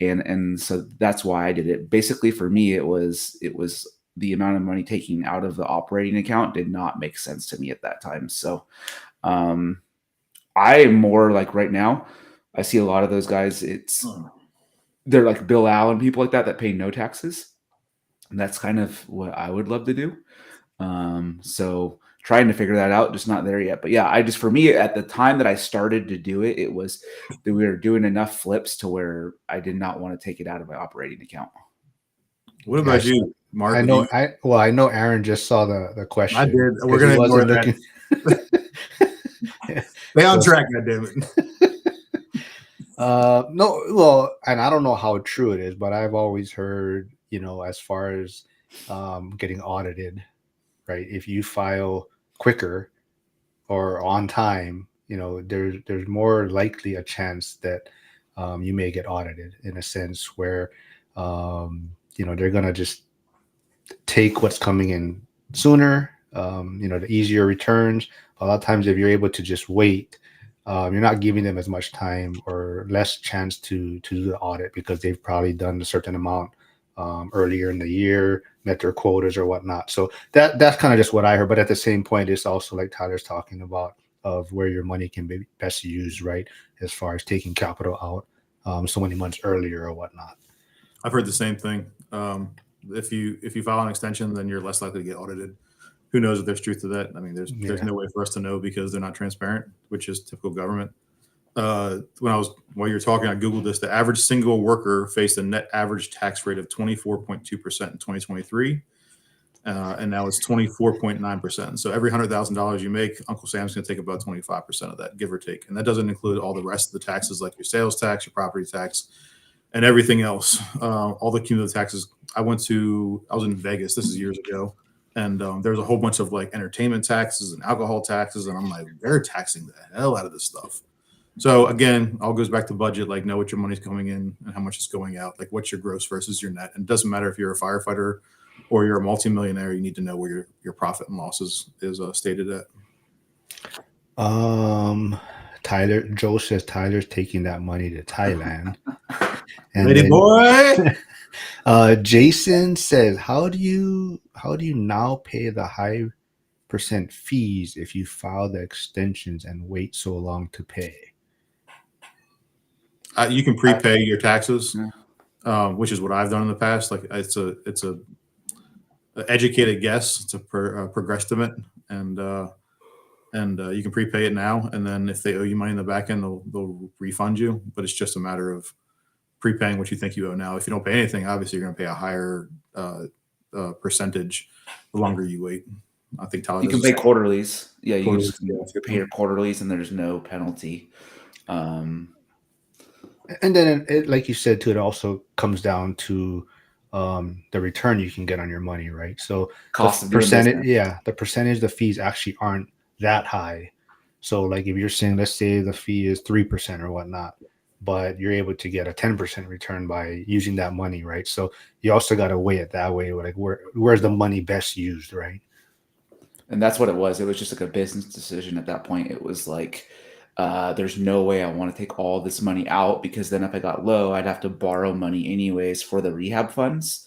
And so that's why I did it. Basically, for me, it was the amount of money taking out of the operating account did not make sense to me at that time. So I am more like, right now, I see a lot of those guys, they're like Bill Allen, people like that pay no taxes. And that's kind of what I would love to do. So trying to figure that out, just not there yet. But yeah, for me, at the time that I started to do it, it was that we were doing enough flips to where I did not want to take it out of my operating account. What about you, Mark? I know Aaron just saw the question. I did. We're going to ignore that. Stay on track, goddammit. No, well, and I don't know how true it is, but I've always heard, as far as getting audited, right? If you file quicker or on time, there's more likely a chance that you may get audited in a sense where they're gonna just take what's coming in sooner. The easier returns. A lot of times, if you're able to just wait, you're not giving them as much time or less chance to do the audit because they've probably done a certain amount earlier in the year, met their quotas or whatnot. So that's kind of just what I heard. But at the same point, it's also like Tyler's talking about of where your money can be best used, right? As far as taking capital out so many months earlier or whatnot. I've heard the same thing. If you file an extension, then you're less likely to get audited. Who knows if there's truth to that? I mean, there's no way for us to know because they're not transparent, which is typical government. While you're talking, I googled this. The average single worker faced a net average tax rate of 24.2% in 2023, and now it's 24.9%. So every $100,000 you make, Uncle Sam's going to take about 25% of that, give or take, and that doesn't include all the rest of the taxes like your sales tax, your property tax, and everything else. All the cumulative taxes. I was in Vegas. This is years ago. And there was a whole bunch of like entertainment taxes and alcohol taxes. And I'm like, they're taxing the hell out of this stuff. So again, all goes back to budget, like know what your money's coming in and how much is going out, like what's your gross versus your net. And it doesn't matter if you're a firefighter or you're a multimillionaire, you need to know where your profit and losses is stated at. Joe says Tyler's taking that money to Thailand. And lady boy. Jason says, how do you now pay the high percent fees if you file the extensions and wait so long to pay? You can prepay your taxes, which is what I've done in the past. Like it's a educated guess. It's a progrestimate, and you can prepay it now. And then if they owe you money in the back end, they'll refund you. But it's just a matter of prepaying what you think you owe now. If you don't pay anything, obviously you're going to pay a higher percentage the longer you wait. I think Tyler, you can pay quarterlies. Yeah, you just pay your quarterlies, and there's no penalty. And then, like you said, too, it also comes down to the return you can get on your money, right? So cost the of percentage, the percentage, the fees actually aren't that high. So, like if you're saying, let's say the fee is 3% or whatnot, but you're able to get a 10% return by using that money, right? So you also got to weigh it that way, like where's the money best used, right? And that's what it was. It was just like a business decision at that point. It was like, there's no way I want to take all this money out because then if I got low, I'd have to borrow money anyways for the rehab funds.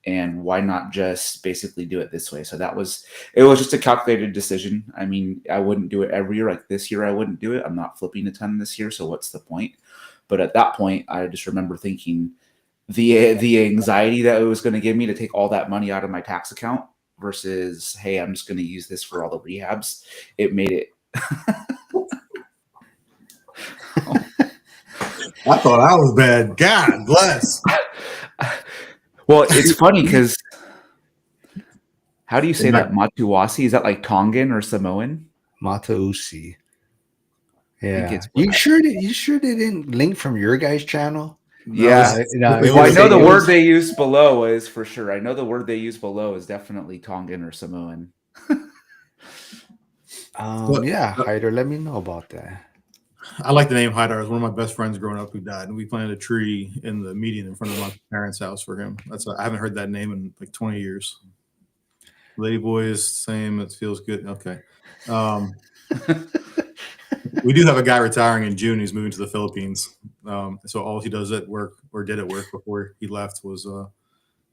And why not just basically do it this way? So it was just a calculated decision. I mean, I wouldn't do it every year. Like this year, I wouldn't do it. I'm not flipping a ton this year. So what's the point? But at that point, I just remember thinking the anxiety that it was going to give me to take all that money out of my tax account versus, hey, I'm just going to use this for all the rehabs. It made it. I thought I was bad. God bless. Well, it's funny because how do you say that? Matuasi? Is that like Tongan or Samoan? Matausi. Yeah. You sure they didn't link from your guys' channel? Yeah. I know the word they used below is for sure. I know the word they used below is definitely Tongan or Samoan. Yeah, Hyder, let me know about that. I like the name Hyder. It was one of my best friends growing up who died, and we planted a tree in the median in front of my parents' house for him. I haven't heard that name in like 20 years. Ladyboy is same. It feels good. Okay. We do have a guy retiring in June. He's moving to the Philippines. So all he does at work or did at work before he left was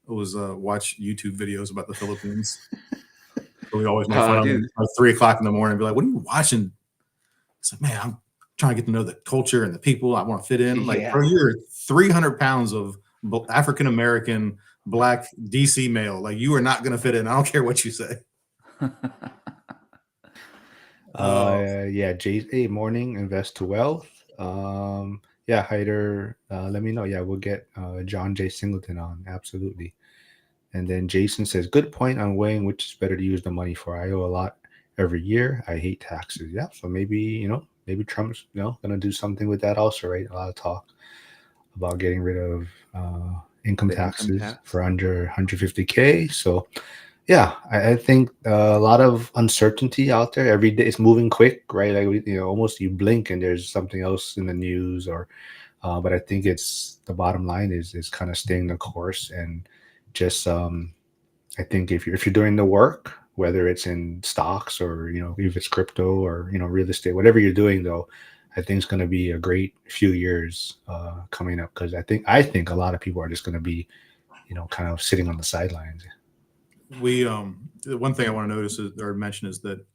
watch YouTube videos about the Philippines. So we always make fun of him at 3:00 in the morning and be like, "What are you watching?" It's like, man, I'm trying to get to know the culture and the people. I want to fit in. I'm like, bro, you're 300 pounds of African American Black DC male. Like, you are not going to fit in. I don't care what you say. Hey, morning, invest to wealth. Hyder, let me know. Yeah, we'll get John J. Singleton on. Absolutely. And then Jason says, good point on weighing which is better to use the money for. I owe a lot every year. I hate taxes. Yeah. So maybe Trump's, going to do something with that also, right? A lot of talk about getting rid of income The income taxes tax. for under 150K. So yeah, I think a lot of uncertainty out there. Every day it's moving quick, right? Like almost you blink and there's something else in the news, or but I think it's the bottom line is kind of staying the course and just I think if you're doing the work, whether it's in stocks or if it's crypto or real estate, whatever you're doing, though, I think it's going to be a great few years coming up, because I think a lot of people are just going to be kind of sitting on the sidelines. We the one thing I want to notice or mention is that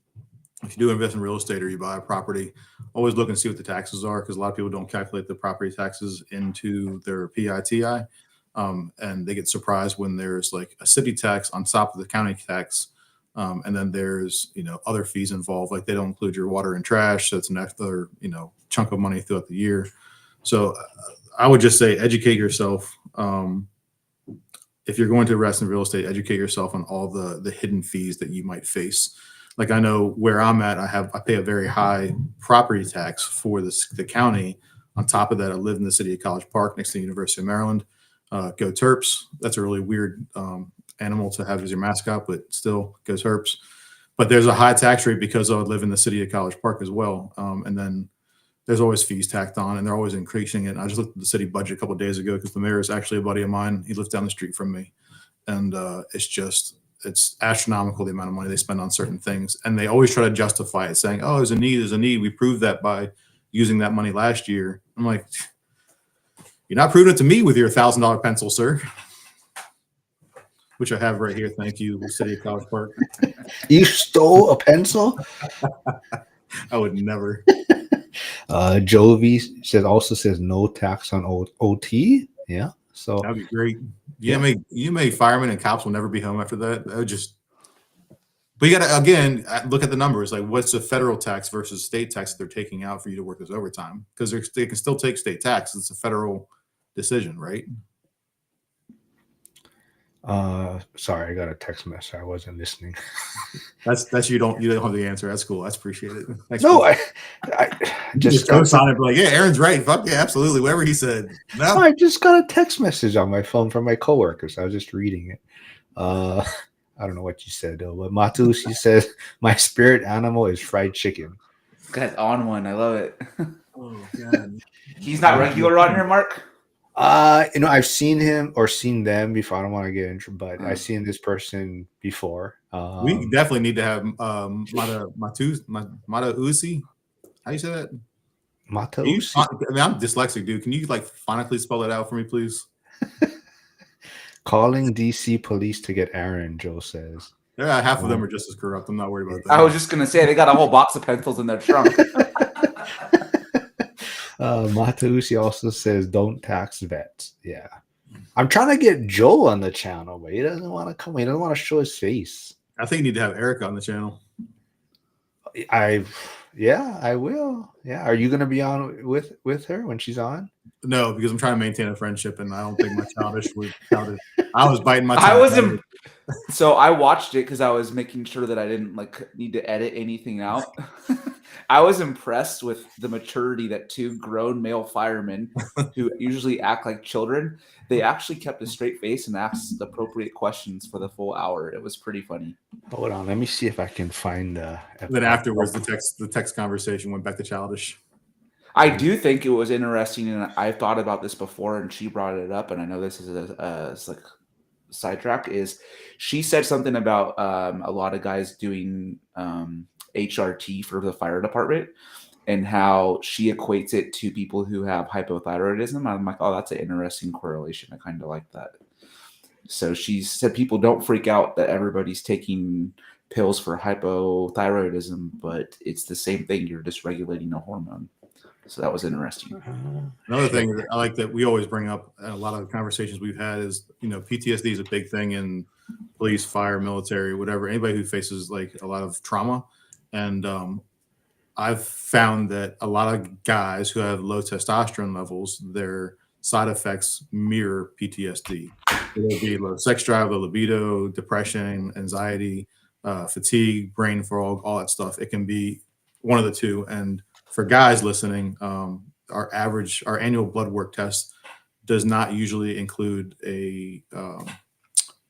if you do invest in real estate or you buy a property, always look and see what the taxes are, because a lot of people don't calculate the property taxes into their PITI, and they get surprised when there's like a city tax on top of the county tax, and then there's other fees involved, like they don't include your water and trash, so it's an extra chunk of money throughout the year. So I would just say educate yourself. If you're going to invest in real estate, educate yourself on all the hidden fees that you might face. Like I know where I'm at, I pay a very high property tax for the county. On top of that, I live in the city of College Park next to the University of Maryland. Go Terps. That's a really weird animal to have as your mascot, but still go Terps. But there's a high tax rate because I would live in the city of College Park as well. And then there's always fees tacked on, and they're always increasing it. I just looked at the city budget a couple of days ago because the mayor is actually a buddy of mine. He lives down the street from me, and it's astronomical the amount of money they spend on certain things, and they always try to justify it, saying, "Oh, there's a need. We proved that by using that money last year." I'm like, "You're not proving it to me with your $1,000 pencil, sir." Which I have right here. Thank you, City of College Park. You stole a pencil? I would never. Jovi also says no tax on OT. Yeah, so That'd be great. You may firemen and cops will never be home after that. That would just. But you got to again look at the numbers. Like, what's the federal tax versus state tax that they're taking out for you to work this overtime? Because they can still take state tax. It's a federal decision, right? Sorry, I got a text message. I wasn't listening. That's you don't have the answer. That's cool. That's appreciated. No, I just co-sign it, like, yeah, Aaron's right. Fuck yeah, absolutely. Whatever he said. No, I just got a text message on my phone from my coworker, so I was just reading it. I don't know what you said though, but Matu, she says my spirit animal is fried chicken. Guy's on one. I love it. Oh god. He's not regular on here, Mark. I've seen him or seen them before. I don't want to get into, but I've seen this person before. We definitely need to have Mata Uzi. How do you say that? Mata Uzi. I mean, I'm dyslexic, dude. Can you like phonetically spell it out for me, please? Calling DC police to get Aaron, Joe says. Yeah, half of them are just as corrupt. I'm not worried about that. I was just gonna say they got a whole box of pencils in their trunk. Matausi also says don't tax vets. Yeah, I'm trying to get Joe on the channel, but he doesn't want to come. He doesn't want to show his face. I think you need to have Erica on the channel. I will. Yeah, are you going to be on with her when she's on? No, because I'm trying to maintain a friendship, and I don't think my childish was childish. I was biting my tongue. I was so I watched it because I was making sure that I didn't need to edit anything out. I was impressed with the maturity that two grown male firemen who usually act like children, they actually kept a straight face and asked appropriate questions for the full hour. It was pretty funny. Hold on, let me see if I can find then afterwards the text conversation went back to childish. I do think it was interesting, and I've thought about this before, and she brought it up, and I know this is a sidetrack, is she said something about a lot of guys doing HRT for the fire department and how she equates it to people who have hypothyroidism. I'm like, oh, that's an interesting correlation. I kind of like that. So she said people don't freak out that everybody's taking pills for hypothyroidism, but it's the same thing. You're dysregulating a hormone. So that was interesting. Another thing that I like that we always bring up in a lot of conversations we've had is, PTSD is a big thing in police, fire, military, whatever, anybody who faces like a lot of trauma. And I've found that a lot of guys who have low testosterone levels, their side effects mirror PTSD. It'll be low sex drive, low libido, depression, anxiety, fatigue, brain fog, all that stuff. It can be one of the two. And for guys listening, our annual blood work test does not usually include a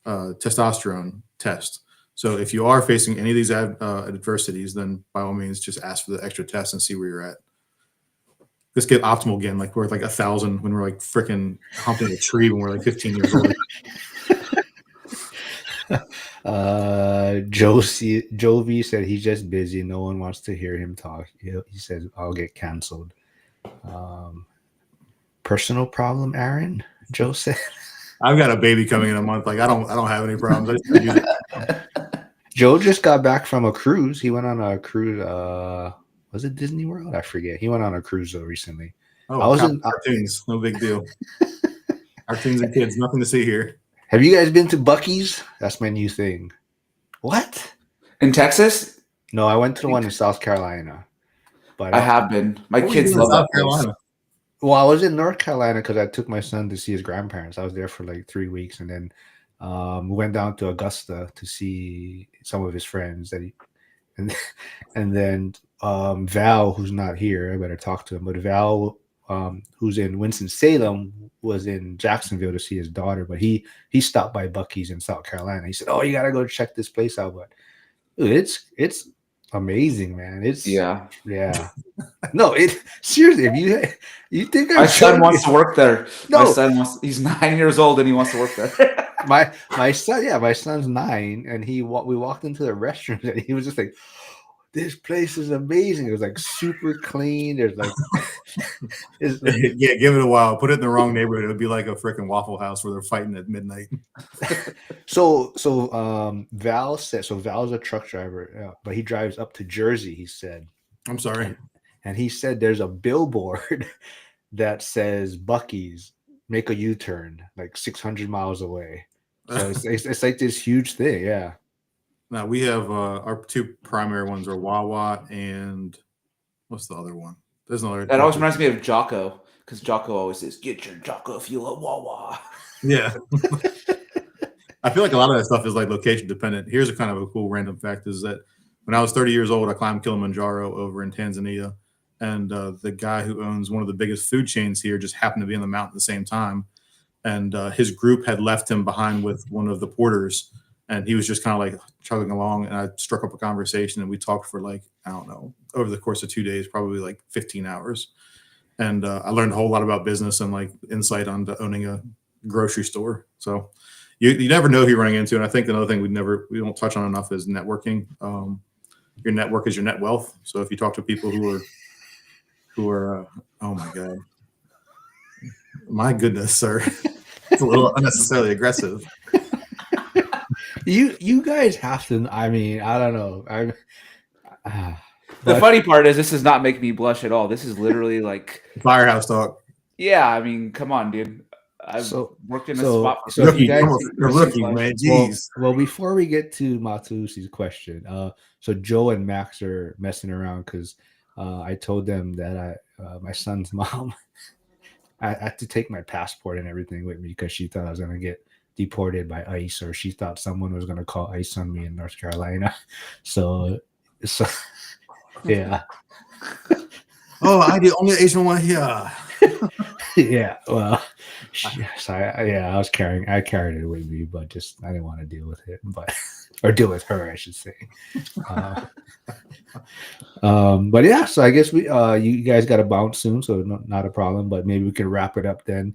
testosterone test. So if you are facing any of these adversities, then by all means, just ask for the extra test and see where you're at. Let's get optimal again. Like we're like 1,000 when we're like freaking humping a tree when we're like 15 years old. Joe V said he's just busy. No one wants to hear him talk. He says I'll get canceled. Personal problem, Aaron? Joe said. I've got a baby coming in a month. Like I don't have any problems. Joe just got back from a cruise. He went on a cruise. Was it Disney World? I forget. He went on a cruise though recently. Oh, I was in cartoons. No big deal. Cartoons and kids. Nothing to see here. Have you guys been to Buc-ee's? That's my new thing. What? In Texas? No, I went to the one in South Carolina. But I have been. My kids love that place. Well, I was in North Carolina because I took my son to see his grandparents. I was there for like 3 weeks, and then we went down to Augusta to see some of his friends. And then Val, who's not here, I better talk to him. But Val, who's in Winston-Salem, was in Jacksonville to see his daughter. But he stopped by Buc-ee's in South Carolina. He said, "Oh, you gotta go check this place out." But dude, it's amazing, man. Yeah. No, seriously. If you think my son wants to work there. No, my son he's 9 years old and he wants to work there. my son, my son's 9, and we walked into the restaurant and he was just like, "This place is amazing." It was like super clean. There's like, yeah, give it a while. Put it in the wrong neighborhood. It would be like a freaking Waffle House where they're fighting at midnight. So Val said, Val's a truck driver, but he drives up to Jersey. He said, "I'm sorry," and he said there's a billboard that says Buc-ee's, make a U-turn like 600 miles away. So it's like this huge thing, yeah. Now we have our 2 primary ones are Wawa and what's the other one? There's another. That always reminds me of Jocko, because Jocko always says, "Get your Jocko fuel at Wawa." Yeah. I feel like a lot of that stuff is like location dependent. Here's a kind of a cool random fact is that when I was 30 years old, I climbed Kilimanjaro over in Tanzania, and the guy who owns one of the biggest food chains here just happened to be on the mountain at the same time, and his group had left him behind with one of the porters. And he was just kind of like chugging along, and I struck up a conversation, and we talked for like, I don't know, over the course of 2 days, probably like 15 hours. And I learned a whole lot about business and like insight onto owning a grocery store. So you never know who you're running into. And I think another thing we don't touch on enough is networking. Your network is your net wealth. So if you talk to people who are oh my God, my goodness, sir, it's a little unnecessarily aggressive. You guys have to. I mean, I don't know. The funny part is this does not make me blush at all. This is literally like firehouse talk. Yeah, I mean, come on, dude. I've worked in a spot for so rookie, man. Jeez. Well, before we get to Matusi's question, so Joe and Max are messing around because I told them that my son's mom, I had to take my passport and everything with me because she thought I was gonna get deported by ICE, or she thought someone was going to call ICE on me in North Carolina. So yeah. Oh, I the only Asian one here. Yeah. Well, I carried it with me, but just I didn't want to deal with it, or deal with her, I should say. But yeah, so I guess you guys got to bounce soon, so not a problem. But maybe we can wrap it up then.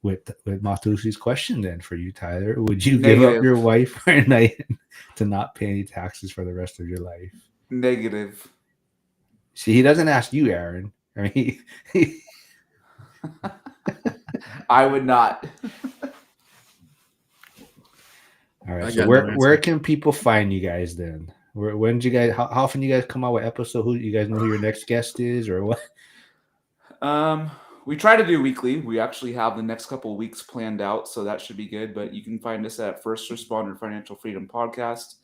With Matusi's question then for you, Tyler. Would you give up your wife for a night to not pay any taxes for the rest of your life? Negative. See, he doesn't ask you, Aaron. I mean, I would not. All right. So where can people find you guys then? When did you guys? How often do you guys come out with episode? Who you guys know who your next guest is or what? We try to do weekly. We actually have the next couple of weeks planned out, so that should be good. But you can find us at First Responder Financial Freedom Podcast.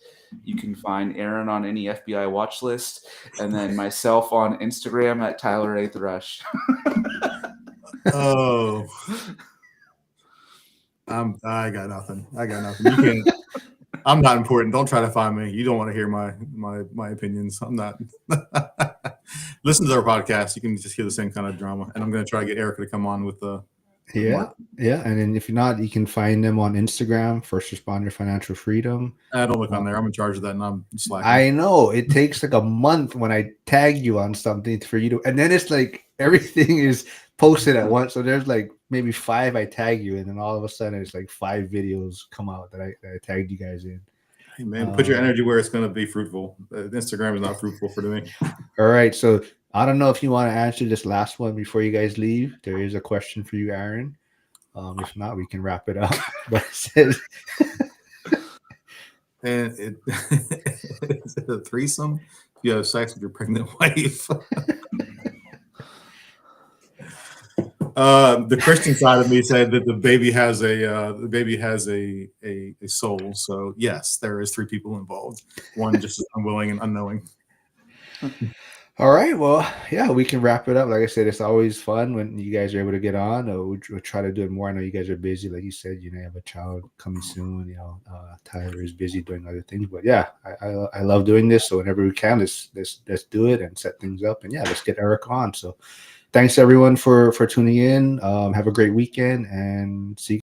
You can find Aaron on any FBI watch list, and then myself on Instagram at Tyler A. Thrush. Oh, I got nothing. You can't. I'm not important. Don't try to find me. You don't want to hear my opinions. I'm not. listen to our podcast, you can just hear the same kind of drama. And I'm going to try to get Erica to come on with Yeah, Mark. yeah. And then if you're not, you can find them on Instagram, First Responder Financial Freedom. I don't look on there. I'm in charge of that, and I'm slacking. I know it takes like a month when I tag you on something for you to, and then it's like everything is posted at once. So there's like maybe 5 I tag you, and then all of a sudden it's like 5 videos come out that I tagged you guys in. Hey man, put your energy where it's going to be fruitful. Instagram is not fruitful for me. All right, so I don't know if you want to answer this last one before you guys leave. There is a question for you, Aaron. If not, we can wrap it up. But it says, And is it a threesome? If you have sex with your pregnant wife. The Christian side of me said that the baby has a soul. So yes, there is 3 people involved. One just as unwilling and unknowing. all right, well, yeah, we can wrap it up. Like I said, it's always fun when you guys are able to get on. We'll try to do it more. I know you guys are busy, like you said. You have a child coming soon. Tyler is busy doing other things, but yeah, I love doing this. So whenever we can, let's do it and set things up. And yeah, let's get Eric on. So thanks everyone for tuning in. Have a great weekend and see you